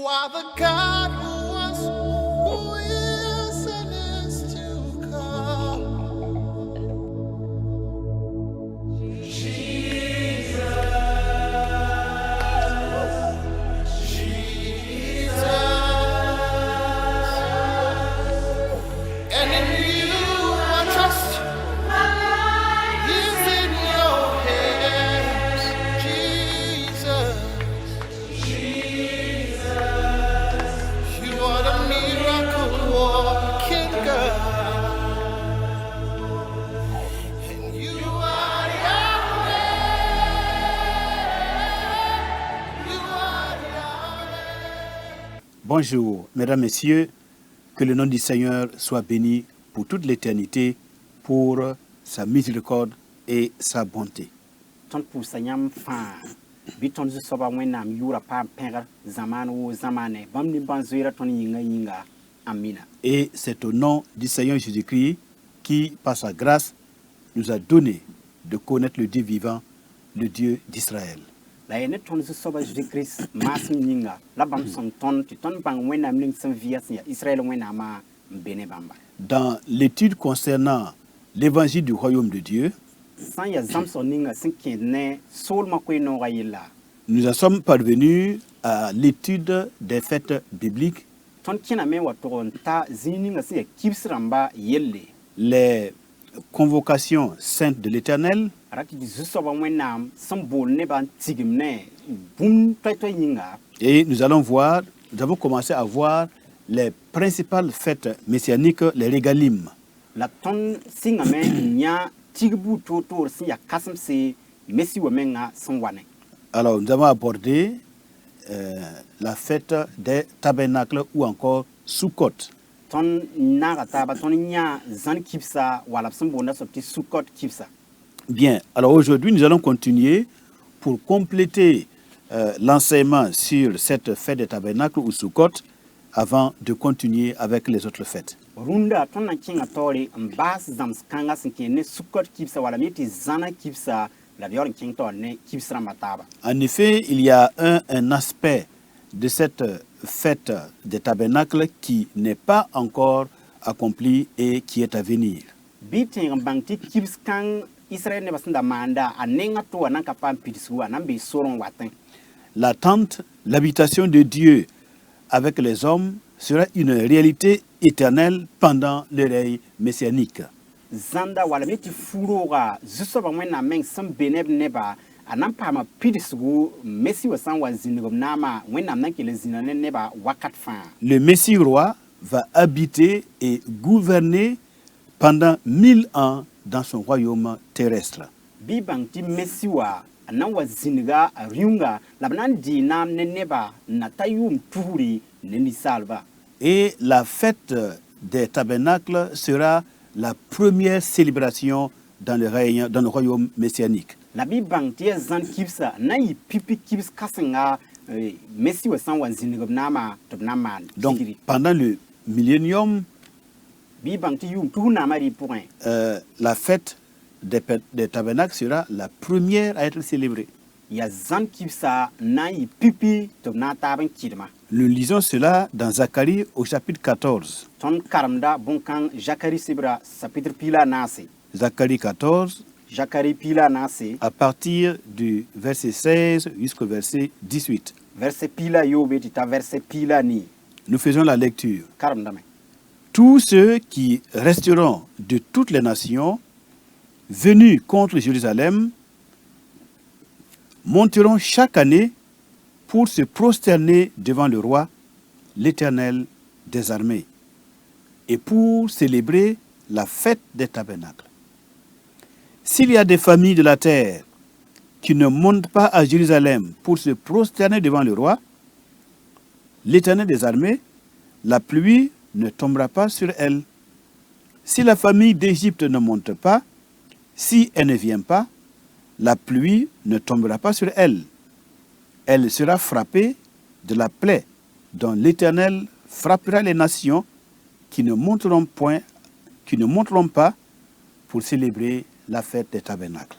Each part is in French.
are the God who was, who is, and is to come. And in you I trust. My life is in your hands, Jesus. You are the miracle working God. And you are Yahweh. You are Yahweh. Bonjour, mesdames, messieurs, que le nom du Seigneur soit béni pour toute l'éternité, pour sa miséricorde et sa bonté. Ton pousa yam fa bi ton zu soba wenam yura pa pengar zaman wo zamane bam ni ban zuira ton yinga amina. Et c'est au nom du Seigneur Jésus-Christ qui, par sa grâce, nous a donné de connaître le Dieu vivant, le Dieu d'Israël. La yene ton zu soba Jésus Christ mas yinga la bam son ton ti ton bang wenam ling san via Israël wenama mbene bamba. Dans l'étude concernant l'évangile du royaume de Dieu, San ya zam son ninga sin kene sol ma koy no gayilla. nous en sommes parvenus à l'étude des fêtes bibliques, Ton kina me wato ta zininga sin ya kibsramba yelle. les convocations saintes de l'Éternel, Rati di zu soba wenam san bol ne ban tigimne bum toy yinga. et nous avons commencé à voir les principales fêtes messianiques, les régalim. La ton singa me nya tigbu totor sin ya kasam se mesi wa menga san wane. Alors, nous avons abordé la fête des tabernacles ou encore Sukkot. Ton naga taba ton nya zan kipsa wala san bonda sopti sukot kipsa. Bien, alors aujourd'hui, nous allons continuer pour compléter l'enseignement sur cette fête des tabernacles ou Sukkot avant de continuer avec les autres fêtes. Runda ton na kinga tori mbas zams kanga sin kene sukot kipsa wala meti zana kipsa la dior king to ne kipsa mataba. En effet, il y a un aspect de cette fête des tabernacles qui n'est pas encore accompli et qui est à venir. Biting bangti kips kang Israël ne basanda manda anenga to ananka pam pidisu anambe soron watin. L'attente, l'habitation de Dieu avec les hommes sera une réalité éternelle pendant le règne messianique. Zanda wala meti furoga zusoba mwena meng sam beneb neba anampa ma pidisu mesi wasan wa zinigom nama mwena nanke le zinane neba wakat fan. Le Messie roi va habiter et gouverner pendant 1000 ans dans son royaume terrestre. Bibang ti mesi wa anan wa ziniga riunga labnan di nam ne neba natayum tuhuri neni salva. Et la fête des tabernacles sera la première célébration dans le royaume messianique. La bibang ti zan kipsa na yi pipi kips kasenga mesi wa san wa zinigom nama tobnaman. Donc pendant le millénium, Bibang ti yum tuhu namari point. la fête des tabernacles sera la première à être célébrée. Ya zan kipsa na yi pipi tobna taban kidma. Nous lisons cela dans Zacharie au chapitre 14. Ton karamda bonkan Jakari Sibra chapitre pila nase. Zacharie 14, Jakari pila nase. à partir du verset 16 jusqu'au verset 18. Verset pila yo betita verset pila ni. Nous faisons la lecture. Karamda me. Tous ceux qui resteront de toutes les nations venus contre Jérusalem monteront chaque année pour se prosterner devant le roi, l'Éternel des armées, et pour célébrer la fête des tabernacles. S'il y a des familles de la terre qui ne montent pas à Jérusalem pour se prosterner devant le roi, l'Éternel des armées, la pluie ne tombera pas sur elles. Si la famille d'Égypte ne monte pas, si elle ne vient pas, la pluie ne tombera pas sur elle. Elle sera frappée de la plaie dont l'Éternel frappera les nations qui ne monteront pas pour célébrer la fête des tabernacles.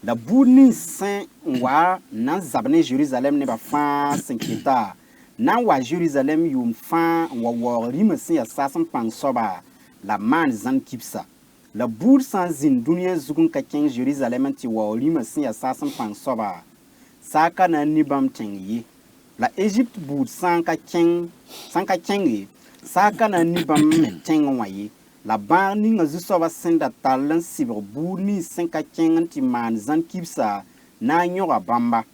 La bouni saint wa nan zabne Jérusalem ne ba fa sinkita na wa Jérusalem yum fa wa rime sin ya sasam pang soba la man zan kipsa la bour sans zin dunia zugun ka ken Jérusalem ti wa rime sin ya sasam pang soba saka na nibam tengi la Égypte bour sans ka ken yi saka na nibam tengi la bar ni nga zusoba senda talan sibir bour ni sin ka ken ti man zan kipsa na nyoga bamba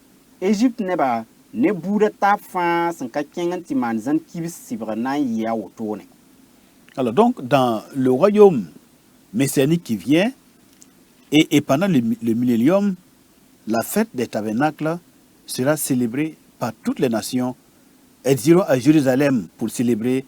Égypte neba ne boura ta fa san ka kengan ti man zan kibis sibra na ya wotone. Alors donc, dans le royaume messianique qui vient, et pendant le millénium, la fête des tabernacles sera célébrée par toutes les nations. Elles iront à Jérusalem pour célébrer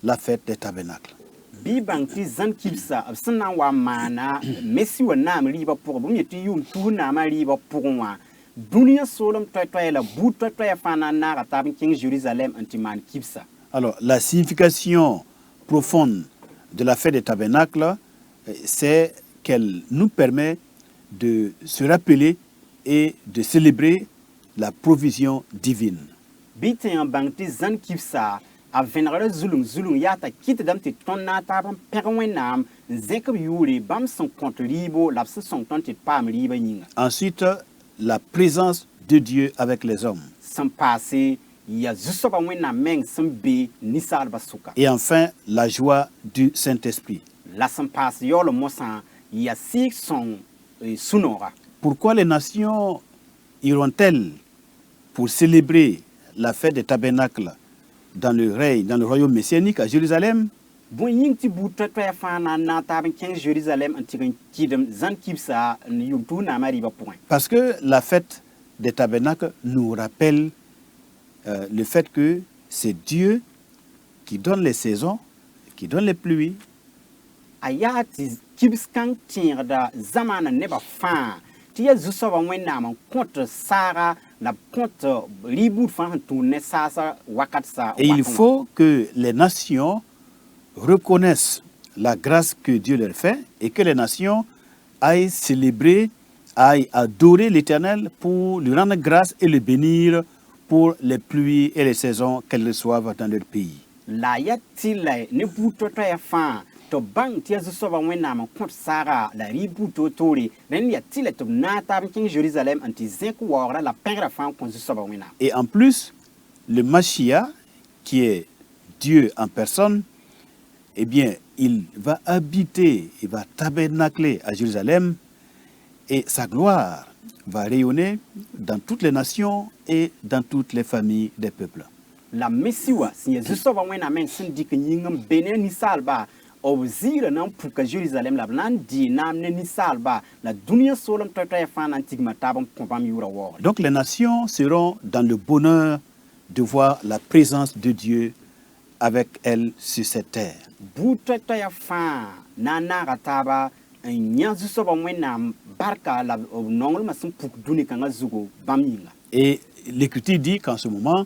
la fête des tabernacles. Bi bang ti zan kibsa absana wa mana messi wa nam riba pour bu yeti yum tu na ma riba pour wa dunia solom toy la bout toy fana na tabin king Jérusalem antiman kibsa. Alors, la signification profonde de la fête des tabernacles, c'est qu'elle nous permet de se rappeler et de célébrer la provision divine. Biten bang ti zan kibsa a venere zulung yata kit dam ti ton na tabam perwenam zekab yuri bam son compte ribo la son ton ti pam riba yinga. Ensuite, la présence de Dieu avec les hommes. Sans passer, il y a juste pas moins meng sans be ni salba suka. Et enfin, la joie du Saint-Esprit. La sans passer yo le mosan, il y a six son sunora. Pourquoi les nations iront-elles pour célébrer la fête des tabernacles dans le royaume messianique à Jérusalem? Bon ying ti buta to ya fana na tabin ken Jérusalem antigan kidem zan kibsa yum tu na mari ba point. Parce que la fête des tabernacles nous rappelle le fait que c'est Dieu qui donne les saisons, qui donne les pluies. Ayati kibs kan tinda zamana neba fa ti ya zuso ba wena man contre sara la contre ribout fa tourner sasa wakat sa. Et il faut que les nations reconnaissent la grâce que Dieu leur fait et que les nations aillent célébrer, aillent adorer l'Éternel pour lui rendre grâce et le bénir pour les pluies et les saisons qu'elles reçoivent dans leur pays. La yatila ne buto to ya fa to bang ti azuso ba wena man contre sara la ributo tori ren yatila to na tabin king Jérusalem anti zenku wora la pengra fa kon zuso ba wena. Et en plus, le Mashiach, qui est Dieu en personne, eh bien, il va habiter, il va tabernacler à Jérusalem et sa gloire va rayonner dans toutes les nations et dans toutes les familles des peuples. La Messiwa, si Jésus va wena men sin dik yingam benen ni salba au zira nan puka Jérusalem la nan di nam ne ni salba la dunia solom tota ya fan antigma tabam kompam yura wor. Donc les nations seront dans le bonheur de voir la présence de Dieu avec elles sur cette terre. Buta ya fa nana rataba nya Jésus va wena barka la nongol masin puk duni kanga zugo baminga. Et l'Écriture dit qu'en ce moment,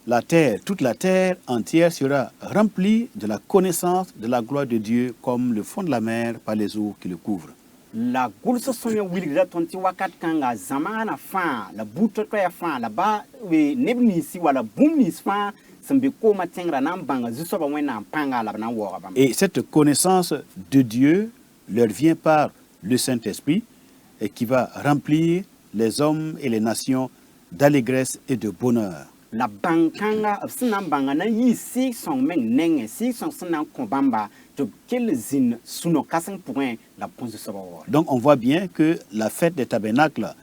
la terre, toute la terre entière sera remplie de la connaissance de la gloire de Dieu comme le fond de la mer par les eaux qui le couvrent. La gulso sonya wilgra tonti wakat kanga zamana fa la buta ya fa la ba we nebni si wala bumni fa sembe ko matengra nam banga Jésus va wena panga la na wora bam. Et cette connaissance de Dieu leur vient par le Saint-Esprit et qui va remplir les hommes et les nations d'allégresse et de bonheur. La bankanga absina banga na yi si son meng nenge si son sna kombamba to quel zin suno kasen point la ponce savoir. Donc on voit bien que la fête des tabernacles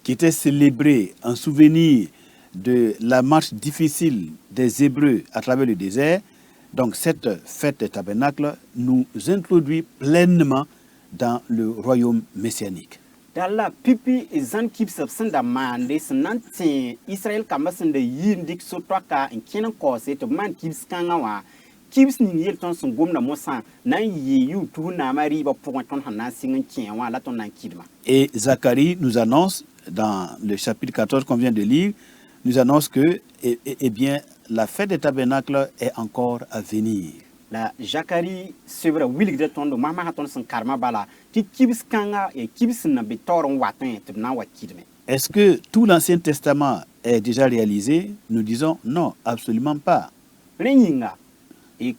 qui était célébrée en souvenir de la marche difficile des Hébreux à travers le désert, donc cette fête des tabernacles nous introduit pleinement dans le royaume messianique. Dalla pipi izan kipsap senda mande senantin Israel kamasen de yindik so toka en kenan kose to man kips kangawa kips ni yel ton son gomna mosan nan yi yu tu na mari ba pour ton hanan singen kienwa la ton nan kidma. Et Zacharie nous annonce dans le chapitre 14 qu'on vient de lire, nous annonce que eh bien la fête des tabernacles est encore à venir. La Zacharie sevra wilig de ton do mama haton son karma bala ti kibis kanga e kibis na betoron watin te na wa kidme. Est-ce que tout l'Ancien Testament est déjà réalisé? Nous disons non, absolument pas. rẽ yĩnga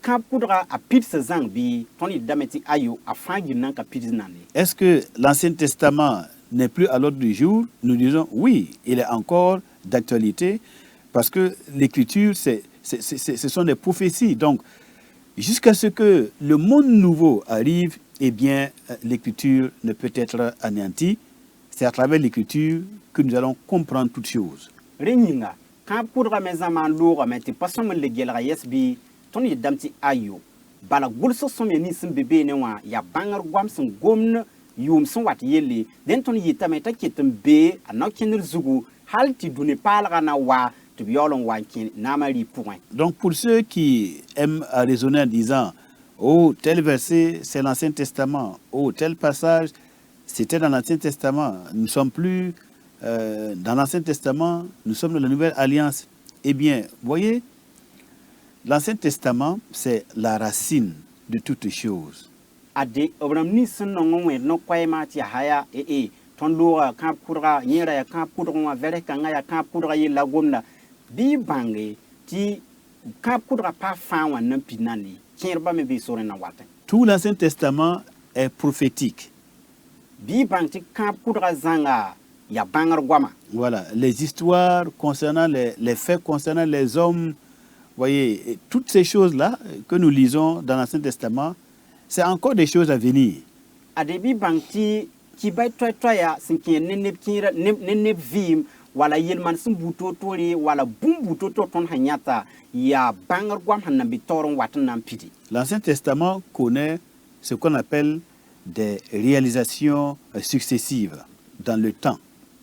kãab kʋdga a pids zãng bɩ tõnd yɩldame tɩ ayo a fãa yĩr nan ka pids nande. Est-ce que l'Ancien Testament n'est plus à l'ordre du jour? Nous disons oui, il est encore d'actualité parce que l'Écriture, ce sont des prophéties. Donc, jusqu'à ce que le monde nouveau arrive, eh bien, l'Écriture ne peut être anéantie. C'est à travers l'Écriture que nous allons comprendre toutes choses. rẽ yĩnga kãab kʋdga me zãma n loogame tɩ pa sõm n le gelga yɛs bɩ tõnd yɩldame tɩ ayo bala gʋlsg sõm ya nins sẽn be beene wã yaa bãngr goam sẽn gomd yʋʋm sẽn wat yelle dẽn tõnd yɩtame t'a ket n bee a nao-kẽndr zugu hal tɩ dũni paalga na wa tɩ b yaool n wa n kẽ naama rɩ pʋgẽ. Donc, pour ceux qui aiment à raisonner en disant « Oh, tel verset, c'est l'Ancien Testament. Oh, tel passage, c'était dans l'Ancien Testament. Nous ne sommes plus dans l'Ancien Testament, nous sommes dans la Nouvelle Alliance. » Eh bien, voyez, l'Ancien Testament, c'est la racine de toutes choses. Ade b rãmb nins sẽn nong n wẽed no-koɛɛmã tɩ yaa haya tõnd looga kãab kʋdga yẽra yaa kãab kʋdg wã vɛrs-kãngã yaa kãab kʋdga yella gomda bɩ y bãnge tɩ kãab kʋdga pa fãa wã nan pid nande kẽedbã me bee sorẽ na watẽ. Tout l'Ancien Testament est prophétique. Bɩ y bãng tɩ kãab kʋdga zãnga yaa bãngr goama. Voilà, les histoires concernant les faits concernant les hommes, voyez, et toutes ces choses-là que nous lisons dans l'Ancien Testament, c'est encore des choses à venir. Ade bɩ y bãng tɩ kibay toɛ-toɛya sẽn kẽer ne neb kẽera ne neb vɩɩm wala yel-man sẽn buu toor-toore wala bũmb buu toor-toor tõnd sẽn yãta yaa bãngr goam sẽn nan bɩ taoor n wat n na n pidi. L'Ancien Testament connaît ce qu'on appelle des réalisations successives dans le temps.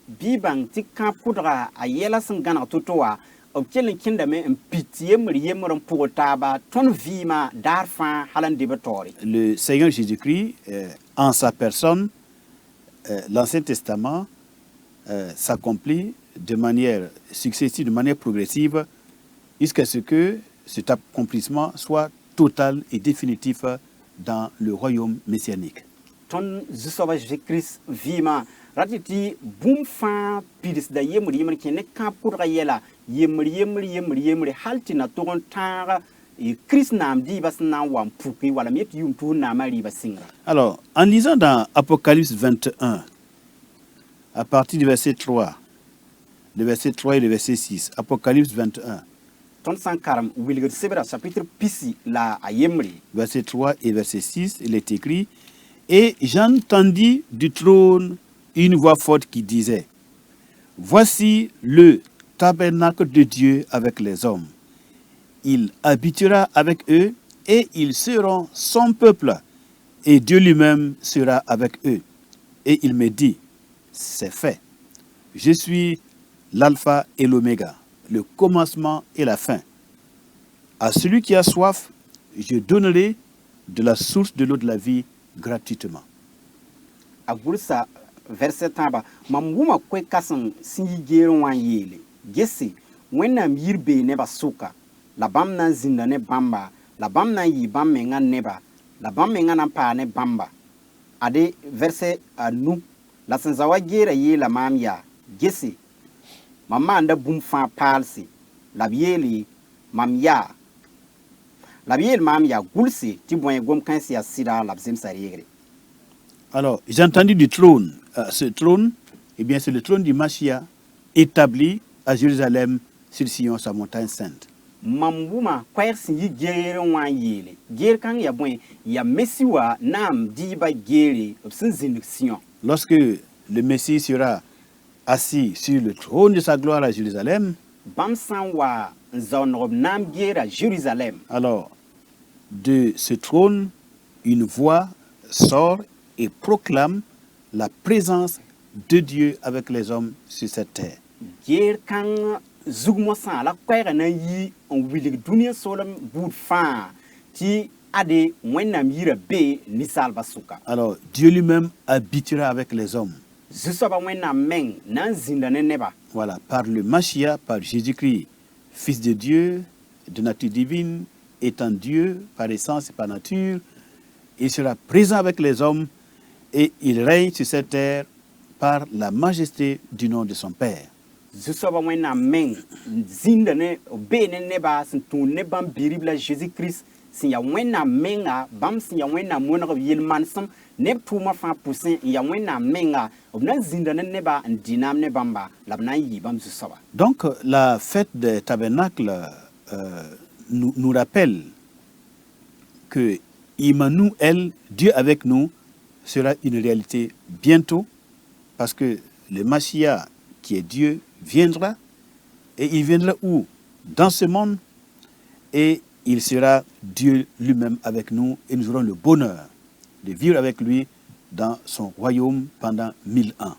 Bɩ y bãng tɩ kãab kʋdga a yɛla sẽn gãneg to-to wã b kell n kẽndame n pit yembr n pʋgd taaba tõnd vɩɩmã daar fãa hal n deb taoore. Le Seigneur Jésus-Christ, en sa personne, l'Ancien Testament s'accomplit de manière successive, de manière progressive, jusqu'à ce que cet accomplissement soit total et définitif dans le royaume messianique. Tõnd zu-soaba Jésus-Christ vɩɩmã rat tɩ bũmb fãa pidsda yembr kẽ ne kãab kʋdga yɛla yembr hal tɩ na tog n tãag Christ naam dɩɩbã sẽn na n wa n puke wala me tɩ yʋʋm tʋʋs naamã rɩɩbã sɩngra. Alors, en lisant dans Apocalypse 21, à partir du verset 3, le verset 3 et le verset 6, Apocalypse 21, tõnd sã n karem wilgd sebra chapitre pisi la a yembre. verset 3 et verset 6, il est écrit « Et j'entendis du trône une voix forte qui disait, Voici le tabernacle de Dieu avec les hommes. Il habitera avec eux et ils seront son peuple et Dieu lui-même sera avec eux. Et il me dit, c'est fait. Je suis l'alpha et l'oméga, le commencement et la fin. À celui qui a soif, je donnerai de la source de l'eau de la vie gratuitement. A gʋlsa verset tãaba mam wʋma koe-kãsem sẽn yi geer n wa n yeele gese wẽnnaam yir bee nebã sʋka la bãmb na n zĩnda ne bãmba la bãmb na n yɩ bãmb mengã neba la bãmb mengã na n paa ne bãmba. Ade verset a nu la sẽn za wa geera yeela maam yaa gese mam maanda bũmb fãa paalse la b yeel maam yaa gʋlse tɩ bõe gom-kãens yaa sɩda la b zemsa reegre. Alors, j'ai entendu du trône. Ce trône, eh bien, c'est le trône du Machia établi à Jérusalem sur Sion, sa montagne sainte. Mam wʋma koɛɛg sẽn yi geer n wa n yeele geer kãng yaa bõe yaa mesi wa naam dɩɩba geere b sẽn zĩndg Sion. Lorsque le Messie sera assis sur le trône de sa gloire à Jérusalem, Bãmb sã n wa n zaooneg b naam geer à Jérusalem. alors, de ce trône, une voix sort et proclame la présence de Dieu avec les hommes sur cette terre. Geer kãng zug mosã la koɛɛgã na n yi n wilg dũniyã soolem buud fãa tɩ ade wẽnnaam yirã bee ninsaalbã sʋka. Alors, Dieu lui-même habitera avec les hommes. Zu-soabã wẽnnaam meng na n zĩnda ne neba. Voilà, par le Machia, par Jésus-Christ, Fils de Dieu, de nature divine, étant Dieu par essence et par nature, il sera présent avec les hommes et il règne sur cette terre par la majesté du nom de son Père. Zusoba wẽnnaam meng zĩnda ne bee ne neba sẽn tũud ne bãmb biig la Jésus-Christ sẽn yaa wẽnnaam menga bãmb sẽn yaa wẽnnaam moneg b yel-manesem neb tʋʋmã fãa pʋsẽ n yaa wẽnnaam menga b na n zĩnda ne neba n dɩ naam ne bãmba la b na n yɩ bãmb zu-soaba. Donc la fête des tabernacles nous rappelle que Emmanuel, Dieu avec nous, sera une réalité bientôt parce que le Mashiach, qui est Dieu, viendra. Et il viendra où? Dans ce monde. Et il sera Dieu lui-même avec nous et nous aurons le bonheur de vivre avec lui dans son royaume pendant 1000 ans.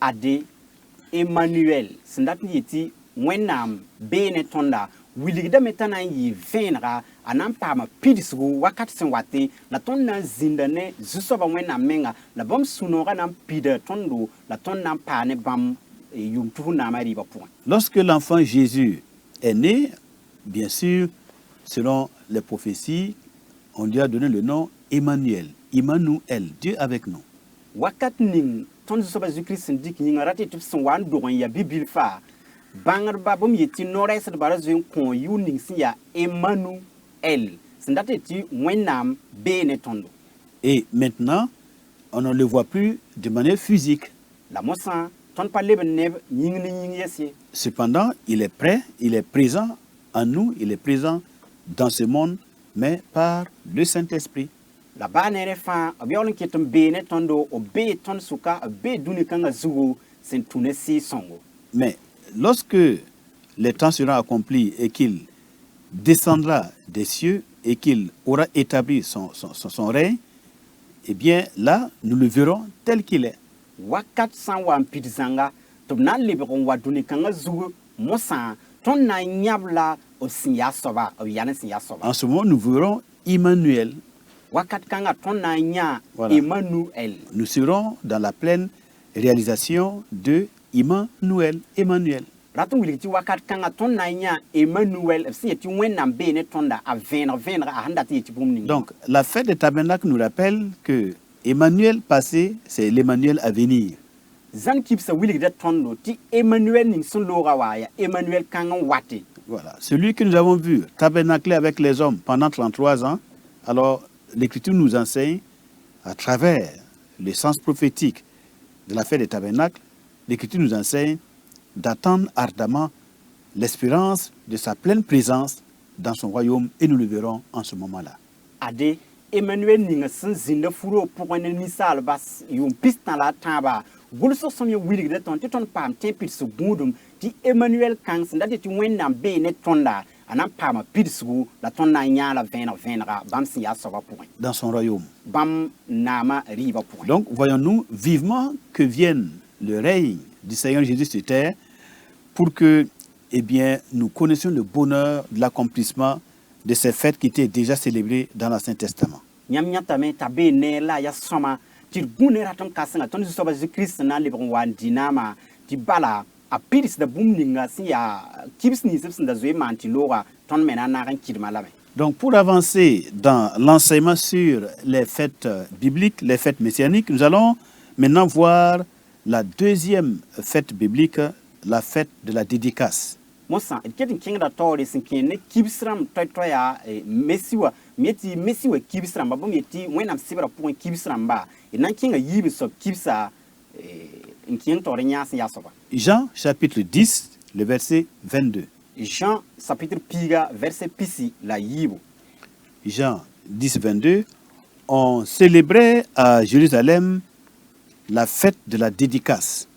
Ade Emmanuel sẽn dat n yetɩ wẽnnaam bee ne tõnda wilgdame t'a na n yɩ vẽenega a na n paama pidsgu wakat sẽn wate la tõnd na n zĩnda ne zu-soaba wẽnnaam menga la bãmb sũ-noogã na n pida tõndo la tõnd na n paa ne bãmb yʋʋm tusr-naamã rɩɩbã pʋgẽ. Lorsque l'enfant Jésus est né, bien sûr, selon les prophéties, on lui a donné le nom Emmanuel. Emmanuel, Dieu avec nous. Wakat ning tõnd zu-soaba Jésus-Christ sẽn dɩk yĩnga rat tɩ b sẽn wa n dog n yaa bi-bil faa bãngdba bãmb yetɩ no-rɛɛsdbã ra zoe n kõo yʋʋr ning sẽn yaa Emmanuel sẽn dat tɩ wẽnnaam bee ne tõndo. Et maintenant, on ne le voit plus de manière physique. La mosã tõnd pa leb n neb yĩng ne yĩng yɛs ye. Cependant, il est prêt, il est présent en nous, il est présent dans ce monde, mais par le Saint-Esprit. La baa neere fãa b yaool n ket n bee ne tõndo b bee tõnd sʋka b bee dũni-kãngã zugu sẽn tũ ne sɩɩ-sõngo. Mais lorsque les temps seront accomplis et qu'il descendra des cieux et qu'il aura établi son règne, eh bien là, nous le verrons tel qu'il est. Wakat sã n wa n pid zãnga tɩ b na n lebg n wa dũni-kãngã zugu mosã tõnd na n yãb la b sẽn yaa soaba b yaa ne sẽn yaa soaba. En ce moment, nous verrons Emmanuel. Wakat kãngã tõnd na n yã Voilà. Emmanuel. Nous serons dans la pleine réalisation de Emmanuel. Emmanuel. Rat n wilg tɩ wakat kãngã tõnd na n yã Emmanuel b sẽn yetɩ wẽnnaam bee ne tõnda a vẽeneg a sẽn dat n yetɩ bũmb ning. Donc, la fête des tabernacles nous rappelle que Emmanuel passé, c'est l'Emmanuel à venir. Zãn kibsa wilgda tõndo tɩ Emmanuel ning sẽn loogã wa yaa Emmanuel kãng n wate. Voilà. Celui que nous avons vu tabernacler avec les hommes pendant 33 ans, alors l'Écriture nous enseigne, à travers le sens prophétique de la fête des tabernacles, l'Écriture nous enseigne d'attendre ardemment l'espérance de sa pleine présence dans son royaume et nous le verrons en ce moment-là. Ade Emmanuel ning sẽn zĩnda furo pʋgẽ ne ninsaalba yʋʋm pis-tã la a tãaba gʋlsg sõm ye wilgda tõnd tɩ tõnd paam tẽ-pids gũudum tɩ Emmanuel kãng sẽn dat tɩ wẽnnaam bee ne tõnda a na n paama pidsgu la tõnd na n yãa la vẽenega bãmb sẽn yaa soaba pʋgẽ Dans son royaume. bãmb naamã rɩɩbã pʋgẽ. Donc, voyons-nous vivement que vienne le règne du Seigneur Jésus sur terre pour que, eh bien, nous connaissions le bonheur de l'accomplissement de ces fêtes qui étaient déjà célébrées dans l'Ancien Testament. Yãmb yãtame t'a bee neer la a yaa sõma tɩ d gũ ne rat n kãsenga tõnd zu-soaba Zeezi-Kirist sẽn na n lebg n wa n dɩ naamã tɩ bala a pidsda bũmb ninga sẽn yaa kibs nins b sẽn da zoe maan tɩ looga tõnd me na n naag n kɩdmã lame. Donc, pour avancer dans l'enseignement sur les fêtes bibliques, les fêtes messianiques, nous allons maintenant voir la deuxième fête biblique, la fête de la dédicace. Mosã d ket n kẽngda taoore sẽn kẽer ne kibs rãmb toɛ-toɛya mesi wã m yetɩ mesi wã kibs rãmba bãmb yetɩ wẽnnaam sɩbrã pʋgẽ kibs rãmba d na n kẽnga yiib n soab kibsa n kẽng taoor yãa sẽn yaa soaba. Jean chapitre 10, le verset 22. Jean chapitre piga verset pisi la yiibu. Jean 10, 22. On célébrait à Jérusalem la fête de la dédicace.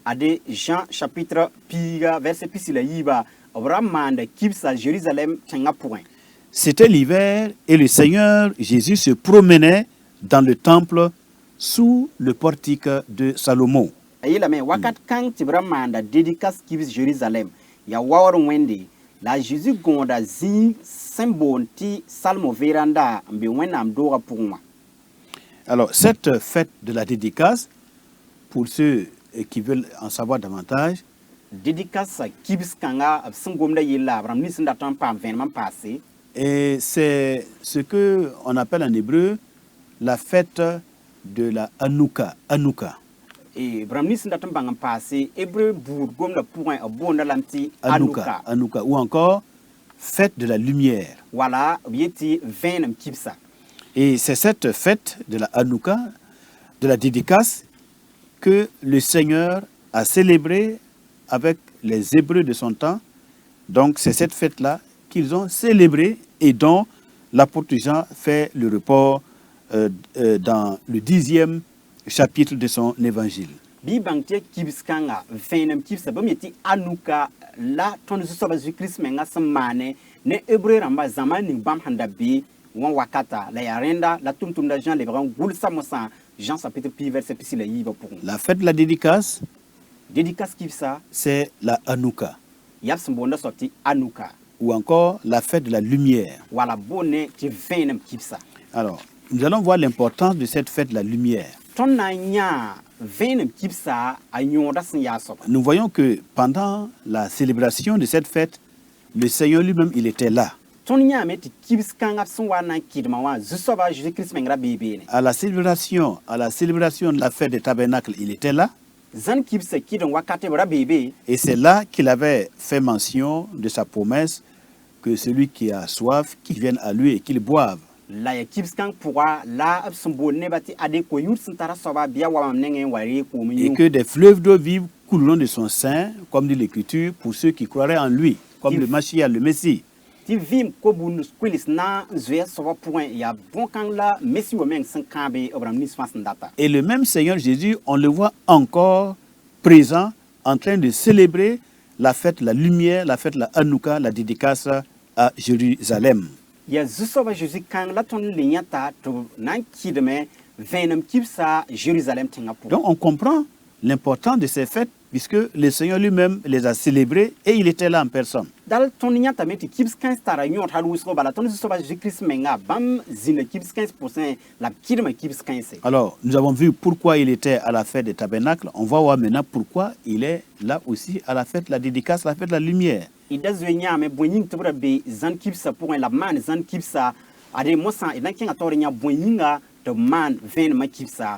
Ade Jean chapitre piga verset pisi la yiiba b ra maanda kibsa Jérusalem tẽngã pʋgẽ. C'était l'hiver et le Seigneur Jésus se promenait dans le temple sous le portique de Salomon. A yeelame wakat kãng tɩ b ra maanda dédicace kibs Jérusalem yaa waoor wẽnde la a Jésus gõoda zĩig sẽn boond tɩ salmo veeranda n be wẽnnaam doogã pʋgẽ wã. Alors, cette fête de la dédicace, pour ceux qui veulent en savoir davantage, Dédicace kibs kãnga b sẽn gomda yella b rãmb nins sẽn dat n paam vẽenemã n paase. et c'est ce qu'on appelle en hébreu la fête de la Hanouka. Hanouka. et bramnis ndatum bangam passé hébreu bour gom la point a bon lamti Hanouka, anuka Hanouka, ou encore fête de la lumière. wala yeti venam kipsa. Et c'est cette fête de la Hanouka, de la dédicace, que le Seigneur a célébrée avec les Hébreux de son temps. Donc c'est cette fête-là qu'ils ont célébrée et dont l'apôtre Jean fait le report dans le 10e chapitre de son évangile. Bi bangte kibskanga venam kipsa bam yeti anuka la ton zusoba zu Christ menga samane ne hébreu ramba zamani bam handa bi wan wakata la yarenda la tumtumda Jean le grand goul samosa Jean chapitre pi verset pi la yiba pour La fête de la dédicace, dédicace kipsa c'est la Hanouka, yab sambonda sorti anuka ou encore la fête de la lumière. wala bonne ti venam kipsa. Alors, nous allons voir l'importance de cette fête de la lumière. Ton na nya venam kipsa a nyonda sin ya soba. Nous voyons que pendant la célébration de cette fête, le Seigneur lui-même, il était là. Ton nya meti kibskanga son wana kidma wa zusoba Jésus Christ mengra bébé ne. À la célébration de la fête des tabernacles, il était là. Zan kibsa kidon wakate bra bébé. Et c'est là qu'il avait fait mention de sa promesse que celui qui a soif, qu'il vienne à lui et qu'il boive. La ya kibskang pourra la absumbo ne bati ade ko yur sintara soba biya wa mnenge wari ko Et minyu. que des fleuves d'eau vive couleront de son sein, comme dit l'Écriture, pour ceux qui croiraient en lui, comme le Mashiach, le Messie. Ti vim ko bunus kwilis na zwe soba point ya bon kan la messi wo meng san kambe obram nis fas ndata. Et le même Seigneur Jésus, on le voit encore présent, en train de célébrer la fête, la lumière, la fête, la Hanouka, la dédicace à Jérusalem. Ya zusoba Jésus kan la ton linyata to nan kidme venam kibsa Jérusalem tinga pour. Donc on comprend l'importance de ces fêtes, puisque le Seigneur lui-même les a célébrées et il était là en personne. Dal ton linyata meti kibskan stara nyot halu so bala ton zusoba Jésus Christ menga bam zina kibs 15% la kidme kibs 15. Alors, nous avons vu pourquoi il était à la fête des tabernacles. On va voir maintenant pourquoi il est là aussi à la fête de la dédicace, la fête de la lumière. Ida zwenya me boyin tubra be zan kibsa pour la man zan kibsa ade mosan idan kin atorinya boyinga de man ven ma kibsa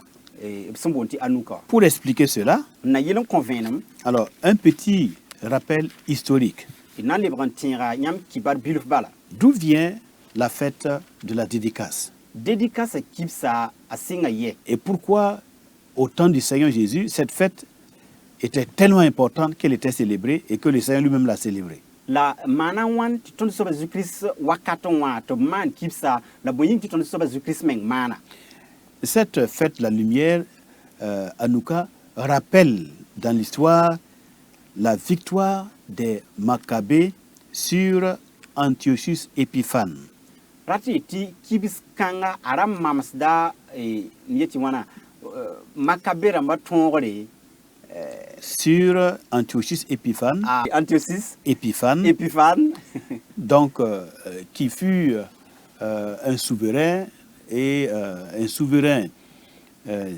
sumbonti anuka. Pour expliquer cela, Na yelon convenam alors un petit rappel historique. inan le brantira nyam kibar biluf bala. D'où vient la fête de la dédicace? Dédicace kibsa asinga ye. Et pourquoi, au temps du Seigneur Jésus, cette fête était tellement importante qu'elle était célébrée et que le Seigneur lui-même l'a célébrée? La mana wan ti ton soba Jésus-Christ wakaton wa to man kibsa la boyin ti ton soba Jésus-Christ meng mana. Cette fête de la lumière, Hanouka, rappelle dans l'histoire la victoire des Maccabées sur Antiochus Épiphane. Rati ti kibis kanga aram mamasda nyeti wana makabera mbatongore Sur Antiochus Épiphane, Antiochus Épiphane Épiphane donc, qui fut un souverain et un souverain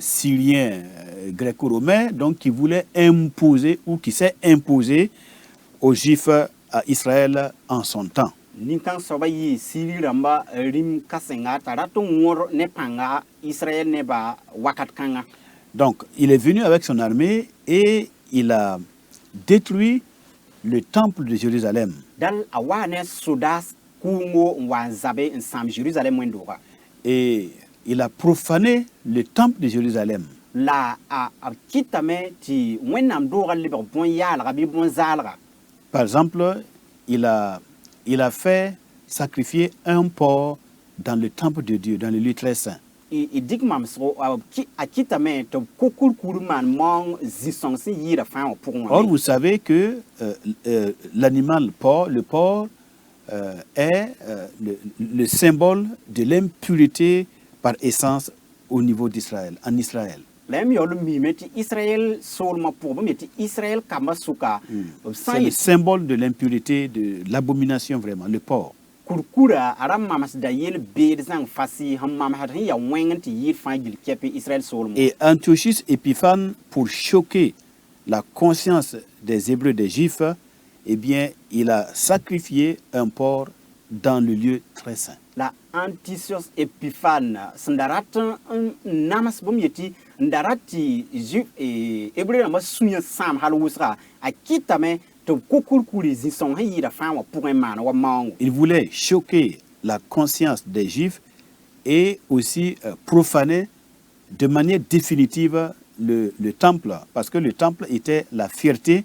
syrien gréco-romain, donc qui voulait imposer ou qui s'est imposé aux Juifs à Israël en son temps. ninkan soba yi siri ramba rim kasenga tarato ngor ne panga Israël ne ba wakat kanga. Donc, il est venu avec son armée et il a détruit le temple de Jérusalem. Dal awane sodas kungo wanzabe nsam Jérusalem wendoka. Et il a profané le temple de Jérusalem. La a kitame ti wenam doga liber bon yalra bi bon zalra. Par exemple, il a fait sacrifier un porc dans le temple de Dieu, dans le lieu très saint. I digmam so a kitame to kokul kurman mong zisonsi yira fan pour moi. Or, vous savez que l'animal porc, le porc, est le symbole de l'impureté par essence au niveau d'Israël, en Israël. Lem yolu mi meti Israël sol ma pour meti Israël kamasuka. C'est le symbole de l'impureté, de l'abomination vraiment, le porc. Kurkura aram mamas da yel be zang fasi ham mam hat ya wengen ti yir fan gil kepe Israël sol. Et Antiochus Épiphane, pour choquer la conscience des Hébreux, des Juifs, eh bien, il a sacrifié un porc dans le lieu très saint. La Antiochus Épiphane sandarat namas bom yeti ndara tɩ hébreu rãmbã sũyã sãam hal wʋsga a kɩtame tɩ b kokurkuri zĩ-sõng sẽn yɩɩda fãa wã pʋgẽ maan wa maango. Il voulait choquer la conscience des Juifs et aussi profaner de manière définitive le temple, parce que le temple était la fierté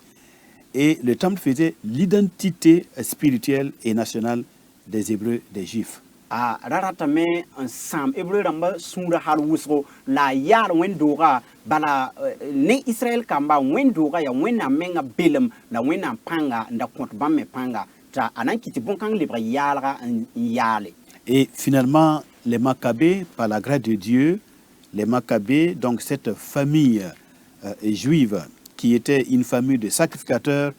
et le temple faisait l'identité spirituelle et nationale des Hébreux, des Juifs. A raratame n sãam hébreu rãmbã sũurã hal wʋsgo la a yaal wẽn-doogã bala ne Israël kamba wẽn-doogã yaa wẽnnaam menga belem la wẽnnaam pãnga n da kõt bãmb me pãnga t'a a na n kɩ tɩ bõn-kãng lebg yaalga n yaale. Et finalement, les Maccabées, par la grâce de Dieu, les Maccabées, donc cette famille juive qui était une famille de sacrificateurs,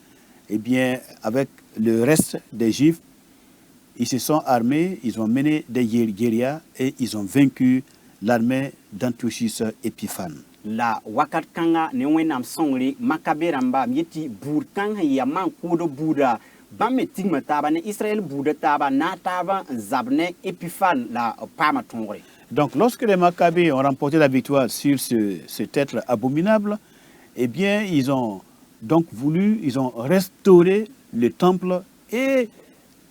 eh bien, avec le reste des Juifs, ils se sont armés, ils ont mené des guérillas et ils ont vaincu l'armée d'Antiochus Épiphane. La wakat kãnga ne wẽnnaam sõngre makabe rãmba m yetɩ buud kãng sẽn ya maan-kʋʋd buuda bãmb me tigma taaba ne Israël buuda taaba na taaba n zab ne Épiphane la paama tõogre. Donc, lorsque les Maccabées ont remporté la victoire sur cet être abominable, eh bien, ils ont restauré le temple et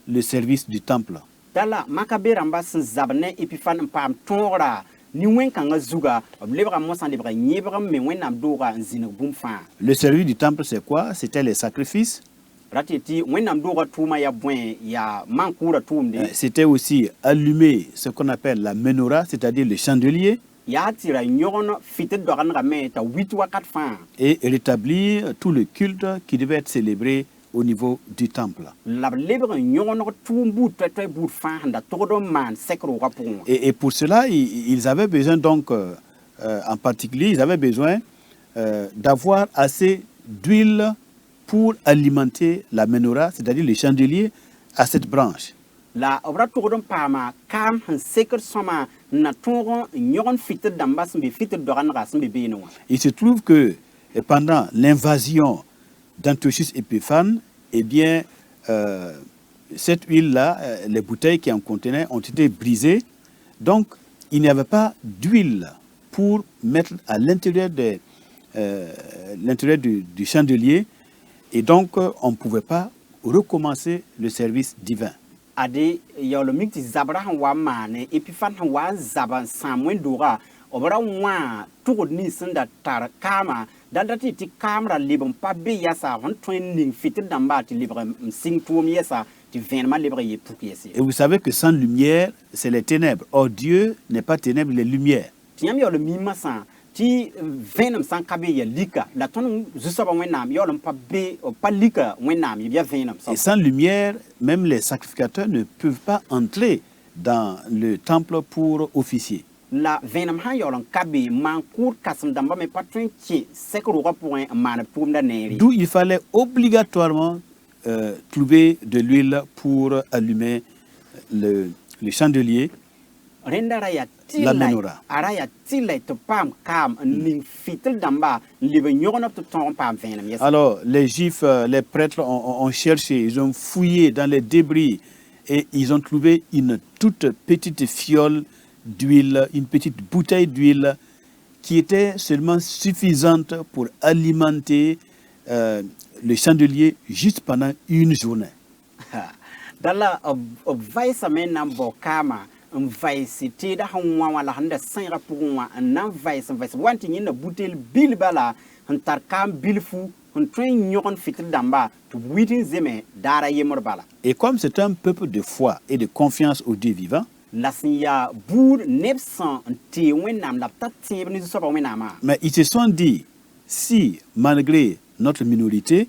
le service du temple. Dala makabe rãmba sẽn zab ne Épiphane n paam tõogra ni wẽn-kãngã zuga b lebga mosã lebga yẽbg me wẽnnaam dooga n zĩnig bũmb fãa. Le service du temple, c'est quoi? C'était les sacrifices. Rat tɩ wẽnnaam dooga tʋʋmã yaa bõe yaa maan-kʋʋra tʋʋmde. C'était aussi allumer ce qu'on appelle la menorah, c'est-à-dire le chandelier. Yaa tɩ ra yõgen fɩt d doagendgame t'a 8 wakat fãa. Et rétablir tout le culte qui devait être célébré au niveau du temple. La b lebg n yõgeneg tʋʋm buud toɛ-toɛ buud fãa sẽn da togd n maan sɛk roogã pʋgẽ wã. Et pour cela, ils avaient besoin donc, en particulier, ils avaient besoin d'avoir assez d'huile pour alimenter la menorah, c'est-à-dire le chandelier, à cette branche. La b ra togd n paama kaam sẽn sekd sõma n na tõog n yõg n fɩtd dãmba sẽn be fɩtd doagendga sẽn be beene wã. Il se trouve que pendant l'invasion d'Antiochus Épiphane, eh bien, cette huile-là, les bouteilles qui en contenaient ont été brisées. Donc, il n'y avait pas d'huile pour mettre à l'intérieur du chandelier. Et donc, on ne pouvait pas recommencer le service divin. Ade yaool mik tɩ zabra sẽn wa n maane Épiphane sẽn wa n zab n sãam wẽn-doogã b ra wã tʋgd nins sẽn da tar kaama da tɩ tɩ kaam ra leb n pa be yɛsa sẽn tõe n ning fɩtd dãmba tɩ lebg n sɩng tʋʋm yɛsa tɩ vẽenemã lebg ye puk yɛse. Et vous savez que sans lumière, c'est les ténèbres. Or, Dieu n'est pas ténèbres, il est lumière. Tɩ yãmb yaool miimã sã tɩ vẽenem sã n ka be ya lika la tõnd zu-soabã wẽnnaam yaool n pa lika wẽnnaam yeb yaa vẽenem. Et sans lumière, même les sacrificateurs ne peuvent pas entrer dans le temple pour officier. La vẽenem sã n yaool n ka be maan-kʋʋd kãsem dãmba me pa tõe n kẽ sɛk roogã pʋgẽ n maan b tʋʋmda neere. D'où il fallait obligatoirement trouver de l'huile pour allumer le chandelier, rẽnda ra yaa la menorah. a ra yaa tɩlay tɩ paam kaam n ning fɩtl dãmba n leb n yõgenb tɩ tõog n paam vẽenem yɛsa. Alors, les Juifs, les prêtres ont cherché, ils ont fouillé dans les débris et ils ont trouvé une toute petite fiole d'huile, une petite bouteille d'huile qui était seulement suffisante pour alimenter le chandelier juste pendant une journée. Dala b vaɩsame na n bao kaama n vaɩs teeda sẽn wã wã la sẽn da sẽega pʋgẽ wã n na n vaɩs wa n tɩ yẽnda butel bilba la n tar kaam bilfu n tõe n yõg n fɩtd dãmba tɩ b wit n zeme daara yembr bala. Et comme c'est un peuple de foi et de confiance au Dieu vivant, La sẽn yaa buud neb sẽn n tee wẽnnaam la b tar tẽeb ne zu-soabã wẽnnaamã. mais ils se sont dit, si malgré notre minorité,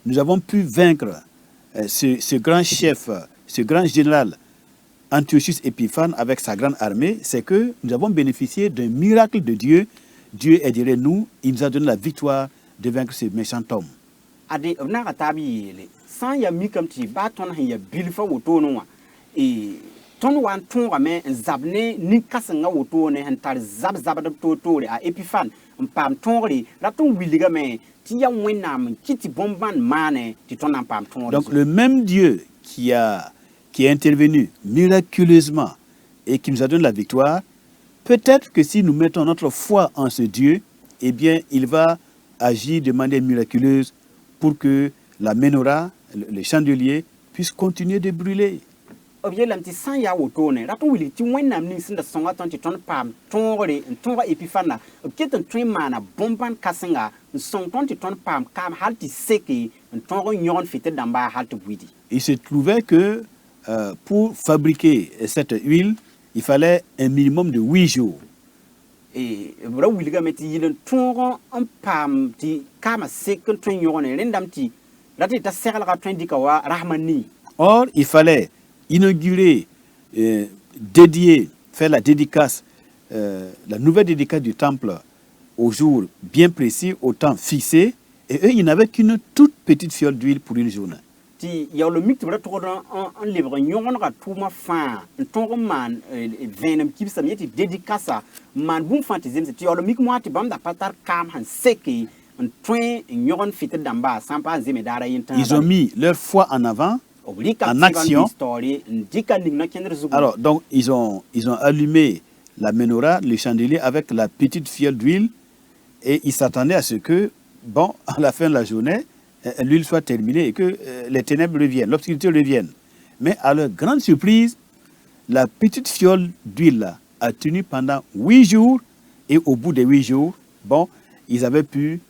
nous avons pu vaincre ce grand chef, ce grand général Antiochus Épiphane avec sa grande armée, c'est que nous avons bénéficié d'un miracle de Dieu. Dieu est derrière nous, il nous a donné la victoire de vaincre ce méchant homme. Ade b naga taab yeele sã n yaa mikame tɩ baa tõnd sẽn yaa bilfa wotone wã tõnd wa n tõogame n zab ne nin-kãsengã wotone sẽn tar zab-zabd b toor-toore a Épiphane n paam tõogre ra tõnd wilgame tɩ yaa wẽnnaam n kɩ tɩ bõn-bãnd maane tɩ tõnd na n paam tõogre. Donc le même Dieu qui est intervenu miraculeusement et qui nous a donné la victoire peut-être que si nous mettons notre foi en ce Dieu, eh bien, il va agir de manière miraculeuse pour que la menorah, le chandelier, puisse continuer de brûler. b yelam tɩ sã n yaa wotone rat n wilg tɩ wẽnnaam ning sẽn da sõnga tõnd tɩ tõnd paam tõogre n tõoga epifana b ket n tõe n maana bõn-bãn kãsenga n sõng tõnd tɩ tõnd paam kaam hal tɩ seke n tõog n yõgen fɩtɩr dãmba hal tɩ buidi. Il se trouvait que pour fabriquer cette huile, il fallait un minimum de 8 jours. b ra wilgame tɩ yɩl n tõog n paam tɩ kaamã sek n tõe n yõgene rẽndame tɩ ra tɩ t'a seglga tõe n dɩka wa rasma nii. Or, il fallait inaugurer, dédier, faire la dédicace, la nouvelle dédicace du temple au jour bien précis, au temps fixé. Et eux, ils n'avaient qu'une toute petite fiole d'huile pour une journée. Tɩ yaool mik tɩ b ra togd n lebg n yõgenega tʋʋmã fãa n tõog n maan vẽenem kibsame yetɩ dédicasa n maan bũmb fãa tɩ zemse tɩ yaool mik moa tɩ bãmb da pa tar kaam sẽn seke n tõe n yõgen fɩtɩr dãmba sã n pa n zeme daara Ils ont mis leur foi en avant, en action. Alors, donc, ils ont allumé la menorah, le chandelier avec la petite fiole d'huile et ils s'attendaient à ce que, bon, à la fin de la journée, l'huile soit terminée et que les ténèbres reviennent, l'obscurité revienne. Mais à leur grande surprise, la petite fiole d'huile a tenu pendant 8 jours et au bout des 8 jours, bon, ils avaient pu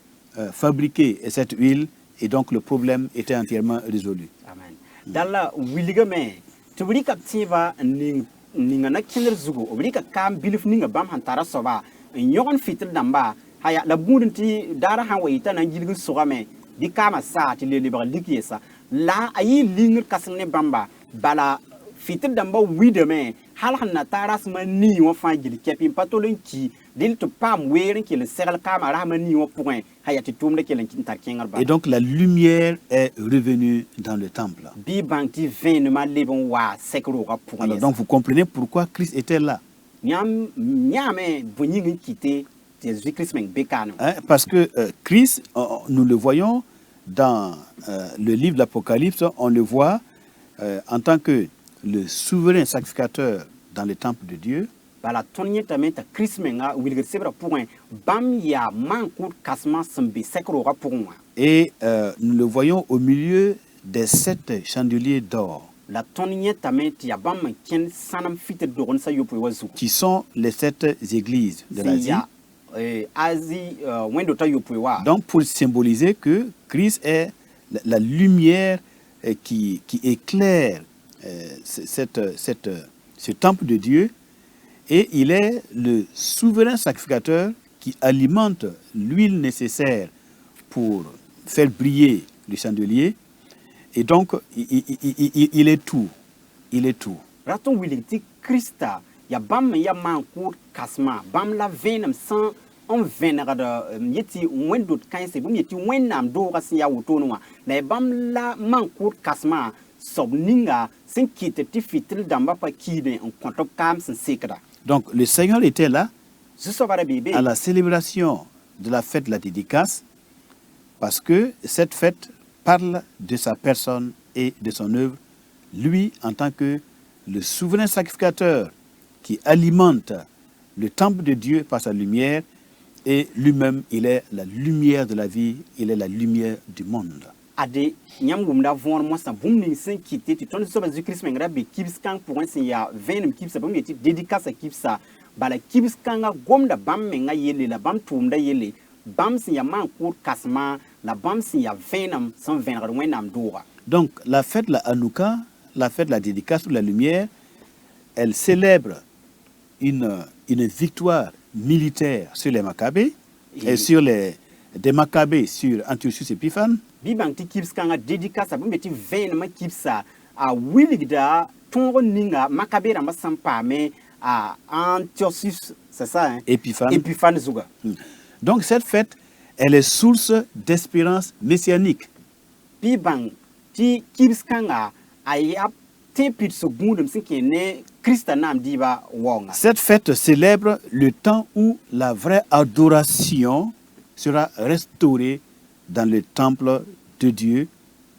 fabriquer cette huile et donc le problème était entièrement résolu. Amen. Dalla wilgame tɩ b rɩka b tẽeba ninga na kẽndr zugu b rɩka kaam bilf ninga bãmb sẽn tara soaba n yõgen fɩtr dãmba aya la bũud tɩ daara sãn wa yɩ t'a na n gilg n sogame dɩ kaamã saa tɩ lebg lik yesa la a yɩ lingr kãseng ne bãmba bala fɩtr dãmba widame hal sẽn na ta rasmã nii wã fãa gil kɛpɩ n pa tol n ki dɩl tɩ paam weer n kell n segl kaamã rasmã nii wã pʋgẽ aya tɩ tʋʋmda kell n tar kẽngr ba. Et donc la lumière est revenue dans le temple. Bɩ bãng tɩ vẽenemã leb n waa sek roogã pʋgẽ. Alors donc vous comprenez pourquoi Christ était là. Yãmb yãame bõe yĩng n kɩte tɩ Jésus-Christ meng be kaane. Parce que Christ, nous le voyons dans le livre de l'Apocalypse, on le voit en tant que le souverain sacrificateur dans le temple de Dieu. Bala tõnd yẽtame t'a Christ menga wilgd sebrã pʋgẽ bãmb yaa maan-kʋʋd kãsmã sẽn be sek roogã pʋgẽ wã. Et nous le voyons au milieu des 7 chandeliers d'or. La tõnd yẽtame tɩ yaa bãmb n kẽnd sãnem fɩtr dogn sa yopoe wã zugu. Qui sont les 7 églises de l'Asie. Asie wẽndo t'a yopoe wã. Donc pour symboliser que Christ est la lumière qui éclaire ce temple de Dieu. Et il est le souverain sacrificateur qui alimente l'huile nécessaire pour faire briller le chandelier. Et donc, il est tout. Il est tout. Raton wilg tɩ Krista ya bãmb ya maan-kʋʋd kãsmã bãmb la vẽenem sẽn n vẽnegd yetɩ wẽn-dot kãense bũmb yetɩ wẽnnaam doogã sẽn yaa wotone wã la ya bãmb la maan-kʋʋd kãsmã soab ninga sẽn kɩt tɩ fɩtr dãmbã pa kiide n kõt b kaam sẽn sekda. Donc le Seigneur était là à la célébration de la fête de la dédicace parce que cette fête parle de sa personne et de son œuvre, lui en tant que le souverain sacrificateur qui alimente le temple de Dieu par sa lumière et lui-même il est la lumière de la vie, il est la lumière du monde. Ade nyam wumda von mo sa bum ning sen kite ti ton so ba Jésus-Christ mengra be kibs kan pour un sen ya venem kibsa bum yeti dédicace kibsa bala kibs kan ga gomda bam menga yele la bam tumda yele bam sen ya man cour kasma la bam sen ya venem sans venir wenam doura. Donc la fête la Hanouka, la fête de la dédicace ou la lumière, elle célèbre une victoire militaire sur les Maccabées et sur des Maccabées sur Antiochus Épiphane. Bibang ti kibs kanga dédicace bum beti venem kibsa a wiligda tongo ninga Maccabée ramba sampame à Antiochus, c'est ça hein? Épiphane Zuga. Donc cette fête, elle est source d'espérance messianique. Bibang ti kibs kanga ayap tepit sogundum sinkene Christa nam diba wonga. Cette fête célèbre le temps où la vraie adoration sera restaurée dans le temple de Dieu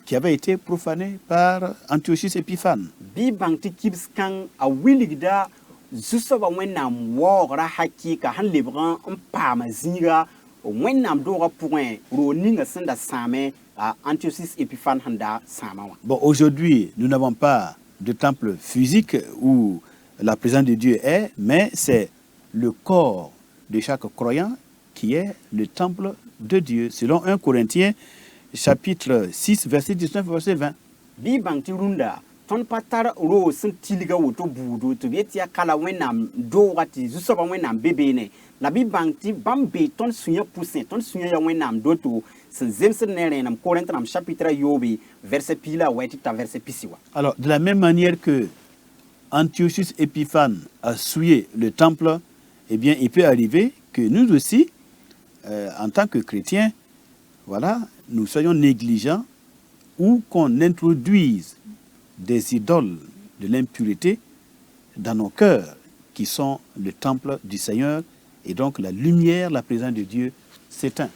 qui avait été profané par Antiochus Épiphane. Bibang ti kibs kang a wiligda zusoba wẽnnaam waoogra hakɩɩka sẽn lebg n paama zĩiga wẽnnaam doogã pʋgẽ roog ninga sẽn da sãame Antiochus Épiphanes sẽn da sãama wã. Bon, aujourd'hui, nous n'avons pas de temple physique où la présence de Dieu est, mais c'est le corps de chaque croyant qui est le temple de Dieu, selon 1 Corinthiens chapitre 6, verset 19, verset 20. Bɩ bãng tɩ rũndã tõnd pa tar roog sẽn tilga woto buudu tɩ b yet tɩ yaa kala wẽnnaam doogã tɩ zu-soabã wẽnnaam be beene la bɩ bãng tɩ bãmb bee tõnd sũyã pʋsẽ tõnd sũyã yaa wẽnnaam doto sẽn zemsd ne rẽenem Korẽnt rãmb chapitre a yoobe verset piila a wɛ tɩ ta verset pisi wa. Alors, de la même manière que Antiochus Épiphanes a souillé le temple, eh bien, il peut arriver que nous aussi, en tant que chrétiens, voilà, nous soyons négligents ou qu'on introduise des idoles de l'impureté dans nos cœurs, qui sont le temple du Seigneur, et donc la lumière, la présence de Dieu s'éteint.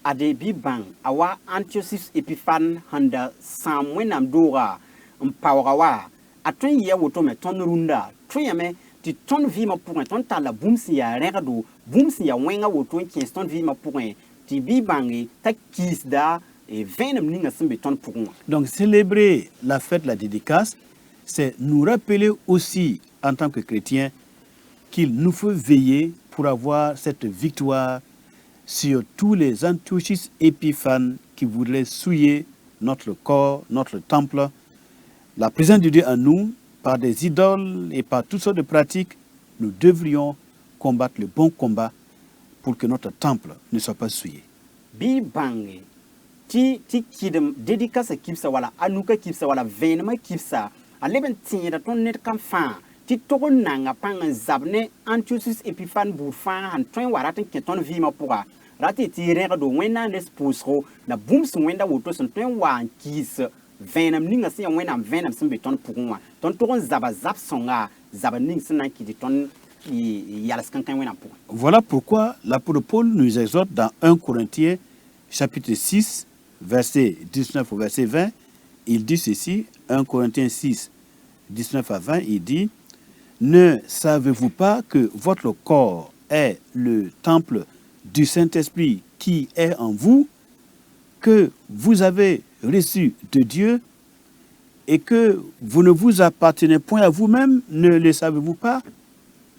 Ade bɩ bãng a wa Antiochus Épiphanes sẽn da sãam wẽnnaam doogã n paooga wa a tõe n yɩa woto me tõnd rũndã tõe yame tɩ tõnd vɩɩmã pʋgẽ tõnd talla bũmb sẽn yaa rẽgdo bũmb sẽn yaa wẽngã woto n kẽes tõnd vɩɩmã pʋgẽ tɩ bɩ bãnge t'a kiisda vẽenem ninga sẽn be tõnd pʋgẽ wã. Donc célébrer la fête, la dédicace, c'est nous rappeler aussi en tant que chrétiens qu'il nous faut veiller pour avoir cette victoire sur tous les Antiochus Épiphanes qui voudraient souiller notre corps, notre temple. La présence de Dieu en nous, par des idoles et par toutes sortes de pratiques, nous devrions combattre le bon combat pour que notre temple ne soit pas souillé. Bɩ bãnge tɩ kɩdem dédicace kibsa wala anuka kibsa wala vẽenemã kibsa a leb n tẽeda tõnd ned kam fãa tɩ tog n nanga pãng n zab ne Antiochus Épiphanes buud fãa sẽn tõe n wa rat n kẽ tõnd vɩɩmã pʋga rat y tɩ y rẽgdo wẽnnaam les pʋʋsgo la bũmb sẽn wẽnda woto sẽn tõe n wa n kiis vẽenem ninga sẽn yaa wẽnnaam vẽenem sẽn be tõnd pʋgẽ wã tõnd tog n zaba zab sõnga zaba ning sẽn na n kɩ tɩ tõnd yals kãnkã wẽnnaam pʋgẽ. Voilà pourquoi l'apôtre Paul nous exhorte dans 1 Corinthiens chapitre 6, verset 19 au verset 20. Il dit ceci, 1 Corinthiens 6, 19 à 20, il dit « Ne savez-vous pas que votre corps est le temple du Saint-Esprit qui est en vous, que vous avez reçu de Dieu et que vous ne vous appartenez point à vous-même, ne le savez-vous pas ?»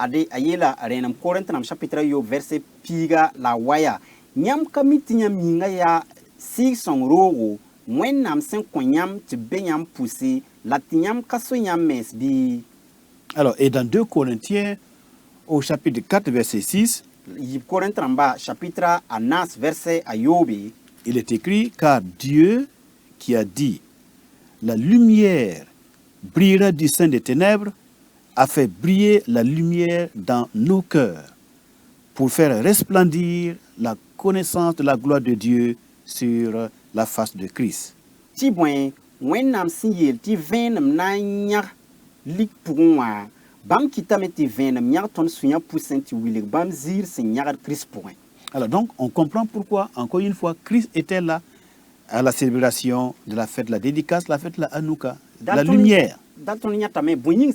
Ade a yela rẽenem Korẽnt rãmb chapitre yo verset piiga la waya yãmb ka mi tɩ yãmb yĩnga yaa sɩɩg-sõng roogo wẽnnaam sẽn kõ yãmb tɩ b be yãmb pʋse la tɩ yãmb ka so yãmb mens bɩ. Alors, et dans 2 Corinthiens, au chapitre 4, verset 6, yib Korẽnt rãmba chapitre a naas verset a yoobe il est écrit, car Dieu qui a dit, la lumière brillera du sein des ténèbres, a fait briller la lumière dans nos cœurs pour faire resplendir la connaissance de la gloire de Dieu sur la face de Christ. tɩ bõe wẽnnaam sẽn yeel tɩ vẽenem na n yãg lik pʋgẽ wã bãmb kɩtame tɩ vẽenem yãg tõnd sũ-yã pʋsẽ tɩ wilg bãmb ziir sẽn yãgd Christ pʋgẽ. Alors donc, on comprend pourquoi, encore une fois, Christ était là à la célébration de la fête de la dédicace, la fête de la Hanouka, la lumière. Dat tõnd yãtame bũmb ning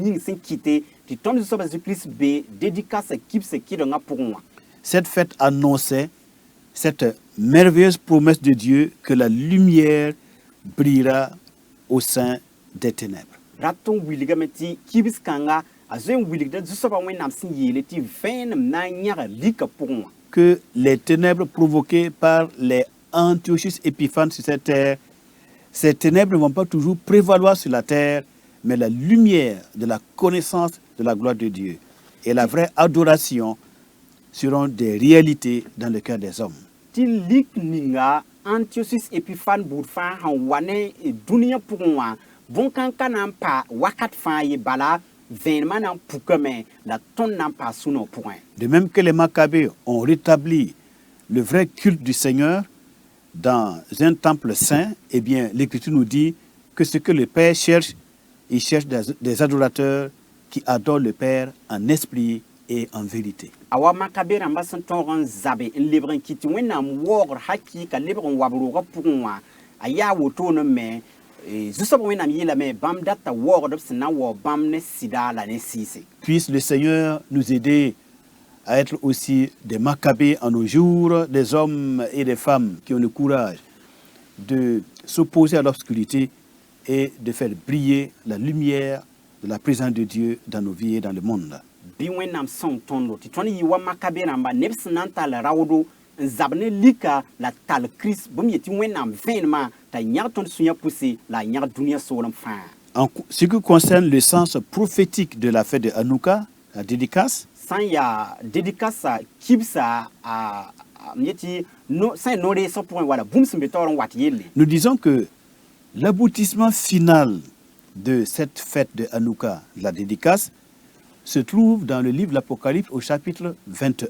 yĩng sẽn kɩte tɩ tõnd zu-soaba Jésus-Christ be dédicace kibsã kɩdengã pʋgẽ wã. Cette fête annonçait cette merveilleuse promesse de Dieu que la lumière brillera au sein des ténèbres. Rat tõnd wilgame tɩ kibs kãnga a zoe n wilgda zu-soaba wẽnnaam sẽn yeele tɩ vẽenem na n yãga lika pʋgẽ wã. Que les ténèbres provoquées par les Antiochus Épiphanes sur cette terre, ces ténèbres ne vont pas toujours prévaloir sur la terre, mais la lumière de la connaissance de la gloire de Dieu et la vraie adoration seront des réalités dans le cœur des hommes. Tɩ lik ninga Antiochus Épiphanes buud fãa sẽn wa ne dũniyã pʋgẽ wã bõn-kãnka na n pa wakat fãa ye bala vẽenemã na n pukame la tõnd na n pa sũ-nã pʋgẽ. De même que les Maccabées ont rétabli le vrai culte du Seigneur dans un temple saint, eh bien, l'Écriture nous dit que ce que le Père cherche, il cherche des adorateurs qui adorent le Père en esprit et en vérité. Awa Makabe rãmba sẽn tõog n zabe n lebg n kɩ tɩ wẽnnaam waoogr hakɩɩka lebg n wab roogã pʋgẽ wã a yaa wotone me Zu-soaba wẽnnaam yeelame bãmb data waoogd b sẽn na n waoog bãmb ne sɩda la ne sɩɩse. Puisse le Seigneur nous aider à être aussi des Maccabées en nos jours, des hommes et des femmes qui ont le courage de s'opposer à l'obscurité et de faire briller la lumière de la présence de Dieu dans nos vies et dans le monde. Bɩ wẽnnaam sõng tõndo tɩ tõnd yɩ wa makabe rãmba neb sẽn na n tall raoodo n zab ne lika la tall kirist bõmb yetɩ wẽnnaam vẽenemã t'a yãg tõnd sũ-yã pʋse la a yãg dũniyã soolem fãa. En ce qui concerne le sens prophétique de la fête de Hanouka, la dédicace, sã n yaa dédicasa kibsa m yetɩ sã n no-reesg pʋgẽ wala bũmb sẽn be taoor n wat yelle. nous disons que l'aboutissement final de cette fête de Hanouka, la dédicace, se trouve dans le livre de l'Apocalypse au chapitre 21.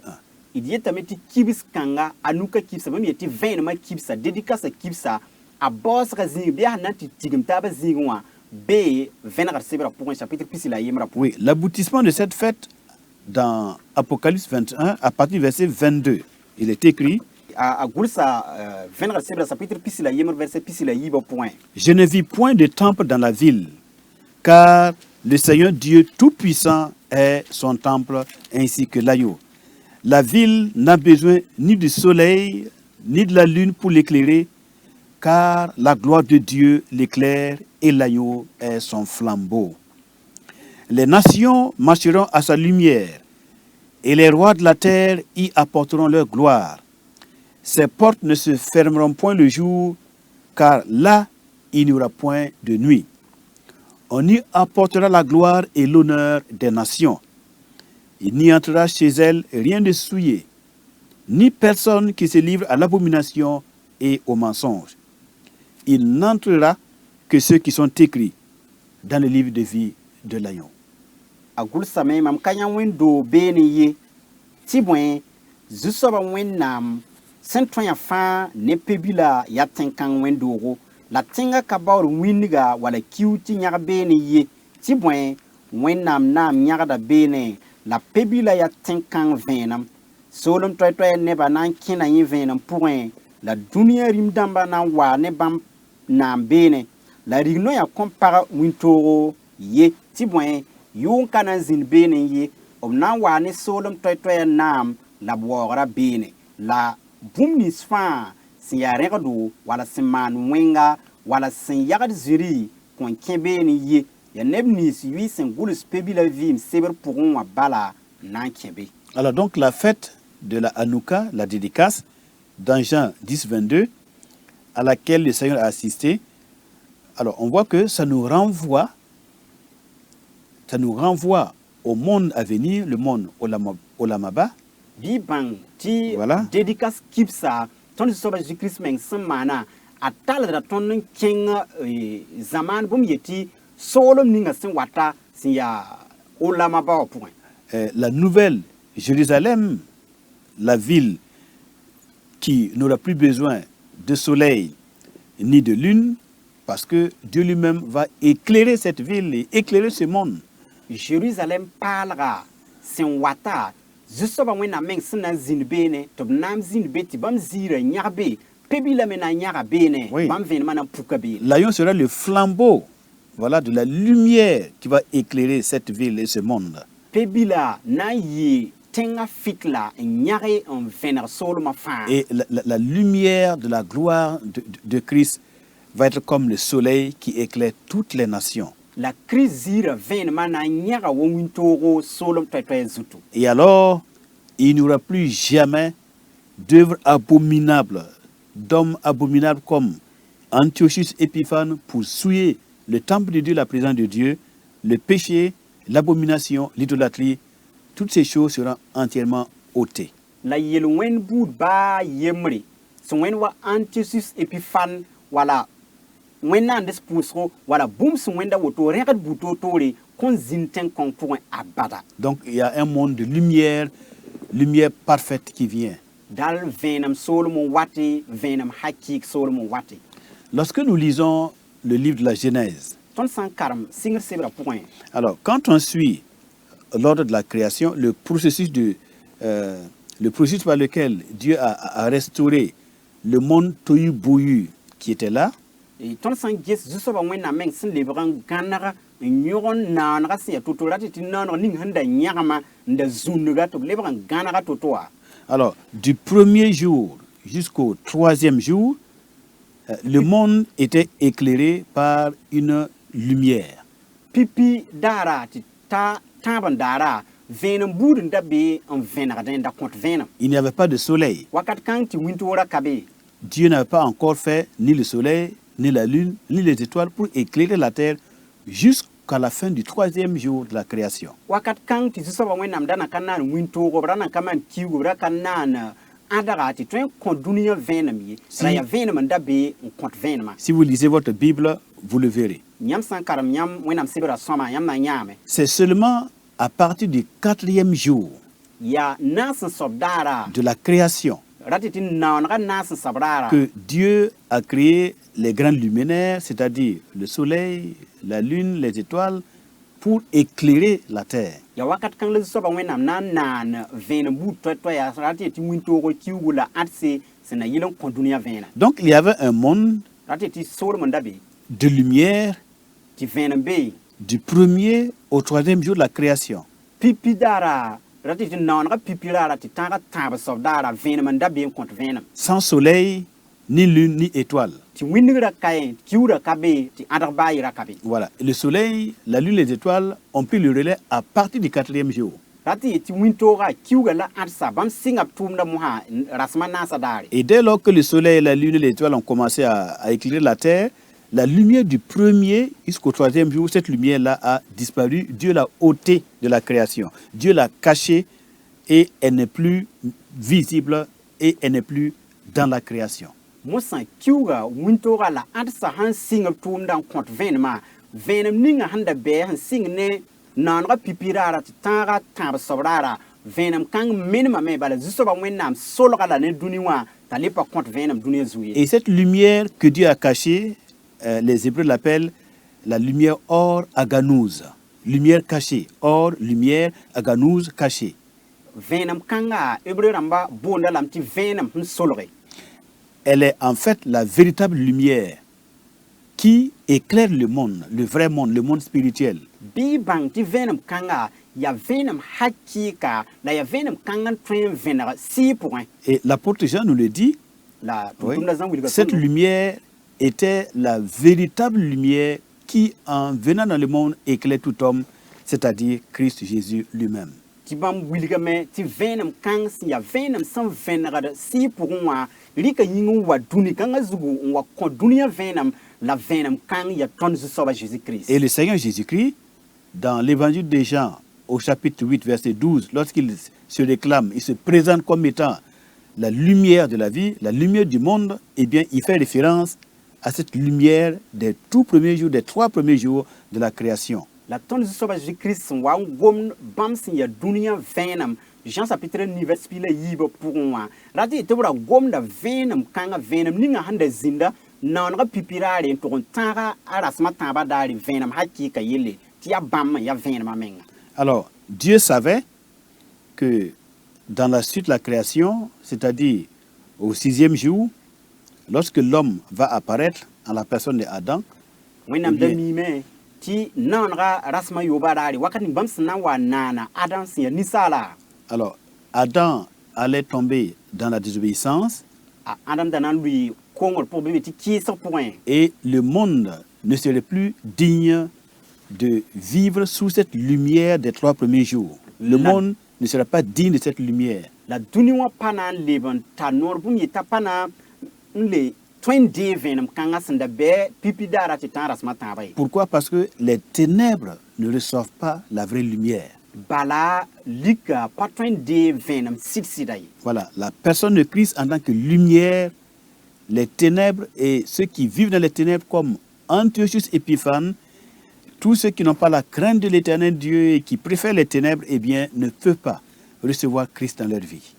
D yetame tɩ kibs kãnga anuka kibsa bãmb yetɩ vẽenemã kibsa dédicasa kibsa a baoosga zĩig bɩ yaa sẽn na n tɩ tigim taaba zĩigẽ wã bee vẽnegd sebrã pʋgẽ chapitre pisi la yembrã pʋgẽ. Oui, l'aboutissement de cette fête dans Apocalypse 21, à partir du verset 22, il est écrit: a gʋlsa vẽnegd sebrã chapitre pisi la yembr verset pisi la yiibã pʋgẽ. Je ne vis point de temple dans la ville, car le Seigneur Dieu Tout-Puissant est son temple ainsi que l'agneau. La ville n'a besoin ni du soleil, ni de la lune pour l'éclairer, car la gloire de Dieu l'éclaire et l'agneau est son flambeau. Les nations marcheront à sa lumière, et les rois de la terre y apporteront leur gloire. Ses portes ne se fermeront point le jour, car là, il n'y aura point de nuit. On y apportera la gloire et l'honneur des nations. Il n'y entrera chez elles rien de souillé, ni personne qui se livre à l'abomination et au mensonge. Il n'entrera que ceux qui sont écrits dans le livre de vie de l'agneau. A gʋlsame mam ka yã wẽn-doog beene ye tɩ bõe zu-soaba wẽnnaam sẽn tõe-yã fãa ne pe-bila yaa tẽn-kãng wẽn-doogo la tẽngã ka baoor wĩndga wala kiu tɩ yãg beene ye tɩ bõe wẽnnaam naam yãgda beene la pe-bila yaa tẽn-kãng vẽenem soolem toɛɛ nebã na n kẽna yẽ vẽenem pʋgẽ la dũniyã rim-dãmbã na n waa ne bãmb naam beene la rig-noyã kõn pag wĩntoogo ye tɩ bõe yʋʋn ka na n zĩnd beene ye b na n waa ne soolem toɛɛ naam la b waoogra beene la bũmb nins fãa sẽn yaa rẽgdo wala sẽn maan wẽnga wala sẽn yagd ziri kõn kẽ beene ye ya neb nins yʋɩ sẽn gʋls pe-bila vɩɩm sebr pʋgẽ wã bala n na n kẽ be. Alors donc la fête de la Hanouka, la dédicace, dans Jean 10, 22, à laquelle le Seigneur a assisté, alors on voit que ça nous renvoie au monde à venir, le monde Olamaba. Bɩ bãng tɩ Voilà. dédicace kibsa tõnd zu-soaba Jésus-Kirist meng sẽn maana a taldra tõnd n kẽng zamaan bũmb yetɩ soolem ninga sẽn wata sẽn yaa olamaba wã pʋgẽ. La nouvelle Jérusalem, la ville qui n'aura plus besoin de soleil ni de lune, parce que Dieu lui-même va éclairer cette ville et éclairer ce monde. Jérusalem paalga sẽn wata zu-soaba wẽnnaam meng sẽn na n zĩnd beene tɩ b na n zĩnd be tɩ bãmb ziirã yãg be pe-bila me na n yãga beene Oui. bãmb vẽenemã na n puka beene. L'agneau sera le flambeau, voilà, de la lumière qui va éclairer cette ville et ce monde. Pe-bila na n yɩ tẽngã fitla n yãge n vẽneg soolmã fãa. Et la lumière de la gloire de Christ va être comme le soleil qui éclaire toutes les nations. La crise zira vẽenemã na n yãga wa wĩntoogo soolem toɛɛ zutu. Et alors, il n'y aura plus jamais d'œuvres abominables, d'hommes abominables comme Antiochus Épiphane pour souiller le temple de Dieu, la présence de Dieu, le péché, l'abomination, l'idolâtrie. Toutes ces choses seront entièrement ôtées. La yel wẽnd buud baa yembre sẽn wẽnd wa Antiochus Épiphane wala wẽnnaam des pʋʋsgo wala bũmb sẽn wẽnda woto rẽgd bu-toor-toore kõn zĩnd tẽn-kõng pʋgẽ abada. Donc il y a un monde de lumière, lumière parfaite qui vient. Dal vẽenem soolem n wate vẽenem hakɩɩk soolem n wate. Lorsque nous lisons le livre de la Genèse, Tõnd sã n karem sɩngr sebrã pʋgẽ alors quand on suit l'ordre de la création, le processus par lequel Dieu a restauré le monde tohu-bohu qui était là, tõnd sã n ges zu-soabã wẽnnaam meng sẽn lebg n gãneg n yõg n naanega sẽn yaa to-to ratɩ tɩ naaneg ning sẽn da yãgema n da zũndga tɩ b lebg n gãnega to-to wã. Alors, du premier jour jusqu'au troisième jour, le monde était éclairé par une lumière. Pipi daara tɩ tãab n daara vẽenem buud n da be n vẽnegd n da kõt vẽenem. Il n'y avait pas de soleil. Wakat kãng tɩ wĩntoorã ka be. Dieu n'avait pas encore fait ni le soleil, ni la lune, ni les étoiles pour éclairer la terre jusqu'à la fin du troisième jour de la création. Wakat kãng tɩ zu-soabã wẽnnaam da na ka naan wĩntoog b ra na ka maan kiuug b ra ka naan ãdga tɩ tõe n kõ dũniyã vẽenem ye la yaa vẽenem n da be n kõt vẽenemã. Si vous lisez votre Bible, vous le verrez. Yãmb sã n karem yãmb wẽnnaam sɩbra sõma yãmb na n yãame. C'est seulement à partir du quatrième jour Yaa naas n soab daara de la création ratɩ tɩ naoonega naas n soab raara que Dieu a créé les grands luminaires, c'est-à-dire le soleil, la lune, les étoiles, pour éclairer la terre. yaa wakat kãng la zu-soabã wẽnnaam na n naan vẽenem buud toɛ-toɛ yaa ratɩ tɩ wĩntoogo kiugu la ãdse sẽn na yɩl n kõ dũniyã vẽena. Donc il y avait un monde Ratɩ tɩ soolem n da be de lumière tɩ vẽenem bee du premier au troisième jour de la création. pipi daara ratɩ tɩ naoonega pipi raara tɩ tãaga tãab soab daara vẽenem n da be n kõt vẽenem. Sans soleil, ni lune, ni étoile. Tɩ wĩndgrã ka yẽ kiugrã ka be tɩ ãdg baa yɩra ka be. Voilà. Et le soleil, la lune, les étoiles ont pris le relais à partir du quatrième jour. Ratɩ yetɩ wĩntoogã kiuga la ãdsa bãmb sɩnga b tʋʋmda mosã rasmã naasa daare. Et dès lors que le soleil, la lune et les étoiles ont commencé à éclairer la terre, la lumière du premier jusqu'au troisième jour, cette lumière-là a disparu. Dieu l'a ôtée de la création. Dieu l'a cachée et elle n'est plus visible et elle n'est plus dans la création. Mosã kiuga wĩntoogã la ãdsa sãn sɩng b tʋʋmda n kõt vẽenemã vẽenem ninga sẽn da bɩ sẽn sɩng ne naoonega pipi raara tɩ tãaga tãab soab raara vẽenem kãng menemame bala zu-soabã wẽnnaam solga la ne dũni wã t'a le pa kõt vẽenem dũniyã zug ye. Et cette lumière que Dieu a cachée, les Hébreux l'appellent la lumière or aganouse. Lumière cachée. Or, lumière, aganouse, cachée. Vẽenem kãnga hebreu rãmba boonda lame tɩ vẽenem sẽn solge. Elle est en fait la véritable lumière qui éclaire le monde, le vrai monde, le monde spirituel. Bɩ y bãng tɩ vẽenem kãnga yaa vẽenem hakɩɩka la yaa vẽenem kãng n tõe n vẽneg sɩɩ pʋgẽ. Et l'apôtre Jean nous le dit, La oui, tʋmda zãn wilga cette lumière était la véritable lumière qui, en venant dans le monde, éclaire tout homme, c'est-à-dire Christ Jésus lui-même. tɩ bãmb wilgame tɩ vẽenem kãng sẽn yaa vẽenem sẽn vẽnegd sɩɩ pʋgẽ wã rɩka yĩng n wa dũni kãngã zugu n wa kõ dũniyã vẽenem la vẽenem kãng yaa tõnd zu-soabã Jésus-Christ. Et le Seigneur Jésus-Christ, dans l'évangile de Jean, au chapitre 8, verset 12, lorsqu'il se réclame, il se présente comme étant la lumière de la vie, la lumière du monde, eh bien, il fait référence à cette lumière des tout premiers jours, des 3 premiers jours de la création. La tõnd zu-soabã Jésus-Christ sẽn wa n gomd bãmb sẽn yaa dũniyã vẽenem Jean chapitre 9 vers pila yiibã pʋgẽ wã ratɩ tɩ b ra gomda vẽenem kãngã vẽenem ninga sẽn da zĩnda naoonega pipi raare n tʋg n tãaga a rasmã tãabã daare vẽenem hakɩɩka yelle tɩ yaa bãmb n yaa vẽenemã menga. Alors, Dieu savait que dans la suite de la création, c'est-à-dire au 6e jour, lorsque l'homme va apparaître en la personne d'Adam, wẽnnaam Eh da bien, miime tɩ naoonega rasmã yoobã daare wakat ning bãmb sẽn na n wa naana adam sẽn yaa ninsaala alors Adam allait tomber dans la désobéissance a adam da na n lʋɩ kongr pʋgẽ bɩ be tɩ kɩɩsg pʋgẽ et le monde ne serait plus digne de vivre sous cette lumière des 3 premiers jours. Le La- monde ne serait pas digne de cette lumière. la dũni wã pa na n leb n tar noor bũmb ye t'a pa na n le tõe n dee vẽenem kãngã sẽn da bɩ pipi daarã tɩ tã n rasmã tãabã ye Pourquoi? Parce que les ténèbres ne reçoivent pas la vraie lumière. bala lika pa tõe n dee vẽenem sɩd-sɩda ye. Voilà, la personne de Christ en tant que lumière, les ténèbres et ceux qui vivent dans les ténèbres comme Antiochus Épiphane, tous ceux qui n'ont pas la crainte de l'éternel Dieu et qui préfèrent les ténèbres, eh bien, ne peuvent pas recevoir Christ dans leur vie.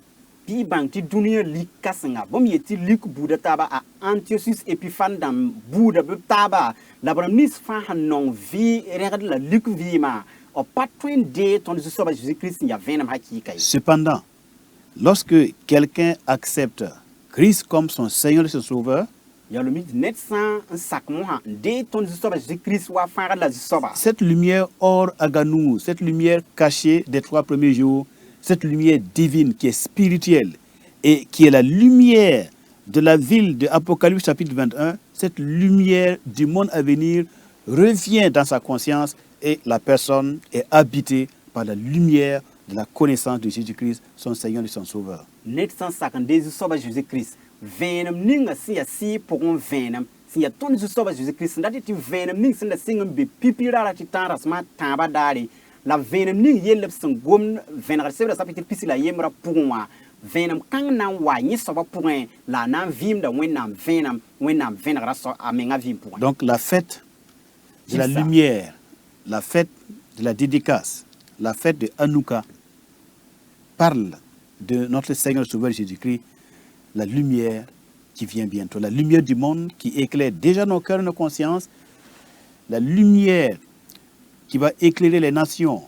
Bɩ y bãng tɩ dũniyã lik kãsenga bõmb yetɩ lik buudã taaba a antiochus epifan dãmb buudã bɩ taaba la b rãmb nins fãa sẽn nong vɩ rẽgd la lik vɩɩmã b pa tõe n dee tõnd zu-soabã Jésus-Christ n yaa vẽenem hakɩɩka ye. Cependant, lorsque quelqu'un accepte Christ comme son Seigneur et son Sauveur, ya lo mi net san n sak mo ha de ton zusoba Jésus-Christ wa fara la zusoba. Cette lumière hors aganou, cette lumière cachée des 3 premiers jours, cette lumière divine qui est spirituelle et qui est la lumière de la ville de Apocalypse chapitre 21, cette lumière du monde à venir revient dans sa conscience et la personne est habitée par la lumière de la connaissance de Jésus-Christ, son Seigneur et son Sauveur. Net san sak n de zusoba Jésus-Christ. Venom ninga si ya si pour venom. Si ya ton zusoba Jésus-Christ ndati ti venom ning sin da singin be pipira la ti tan rasma tamba dali. La venom ning yelep sin gom venar sebra sapiti pisi la yemra pour moi. Venom kang nan wa ni soba pour la nan vim da wenam venar so amenga vim pour. Donc la fête de la lumière, la fête de la dédicace, la fête de Hanouka parle de notre Seigneur Sauveur Jésus-Christ, la lumière qui vient bientôt, la lumière du monde qui éclaire déjà nos cœurs et nos consciences, la lumière qui va éclairer les nations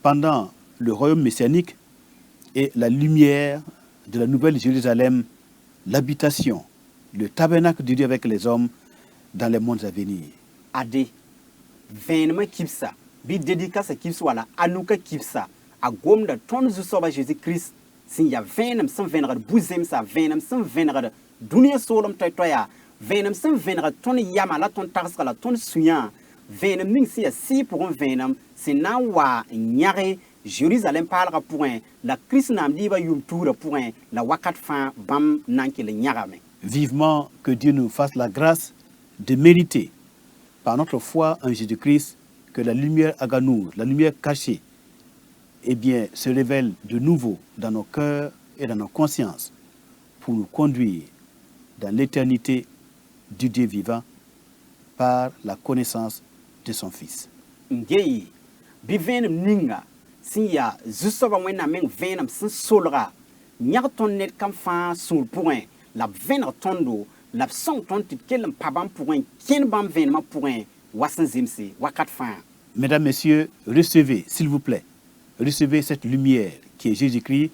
pendant le royaume messianique et la lumière de la nouvelle Jérusalem, l'habitation, le tabernacle de Dieu avec les hommes dans les mondes à venir. Ade venom kipsa bi dédicace kipsa wala anuka kipsa a gom da ton zusoba Jésus-Christ sin ya venom san vener buzem sa venom san vener dunia solom toya venom san vener ton yama la ton tarska la ton suyan venom ning si ya si pour un venom c'est na wa nyare Jérusalem parlera pour un la Christ nam liba yum tour pour un la wakat fin bam nanki le nyarame. Vivement que Dieu nous fasse la grâce de mériter par notre foi en Jésus-Christ que la lumière aganour, la lumière cachée, eh bien, se révèle de nouveau dans nos cœurs et dans nos consciences pour nous conduire dans l'éternité du Dieu vivant par la connaissance de son Fils. Ngei bi venom ninga sin ya zusoba wena men venom sin solra nyar ton net kam fa sul point la venom tondo la son ton tit kelem pabam point ken bam venom point wasan zimsi wakat fa. Mesdames, Messieurs, recevez, s'il vous plaît, recevez cette lumière qui est Jésus-Christ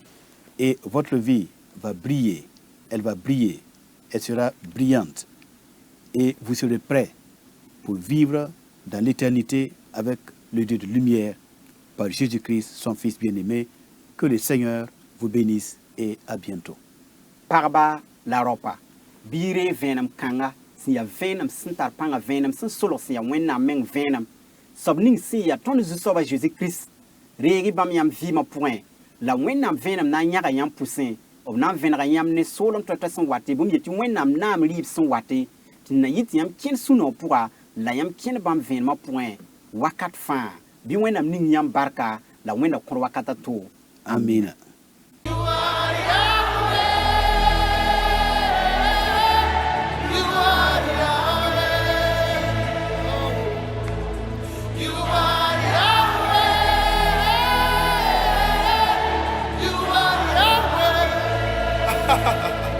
et votre vie va briller, elle sera brillante et vous serez prêts pour vivre dans l'éternité avec le Dieu de lumière par Jésus-Christ, son Fils bien-aimé. Que le Seigneur vous bénisse et à bientôt. Parba la ropa bire venom kanga si ya venom sintar panga venom sin solo si ya wenna men venom sobning si ya ton zusoba Jésus-Christ regi bam yam vima point la wenna venom na nyaga yam poussin of na venra yam ne solom tota son wate bum yeti wenna nam lib son wate tin na yit yam ken suno pourra la yam ken bam venom point wakat fa bi wenna ning yam barka la wenna kor wakata to. Amen. Ha ha ha.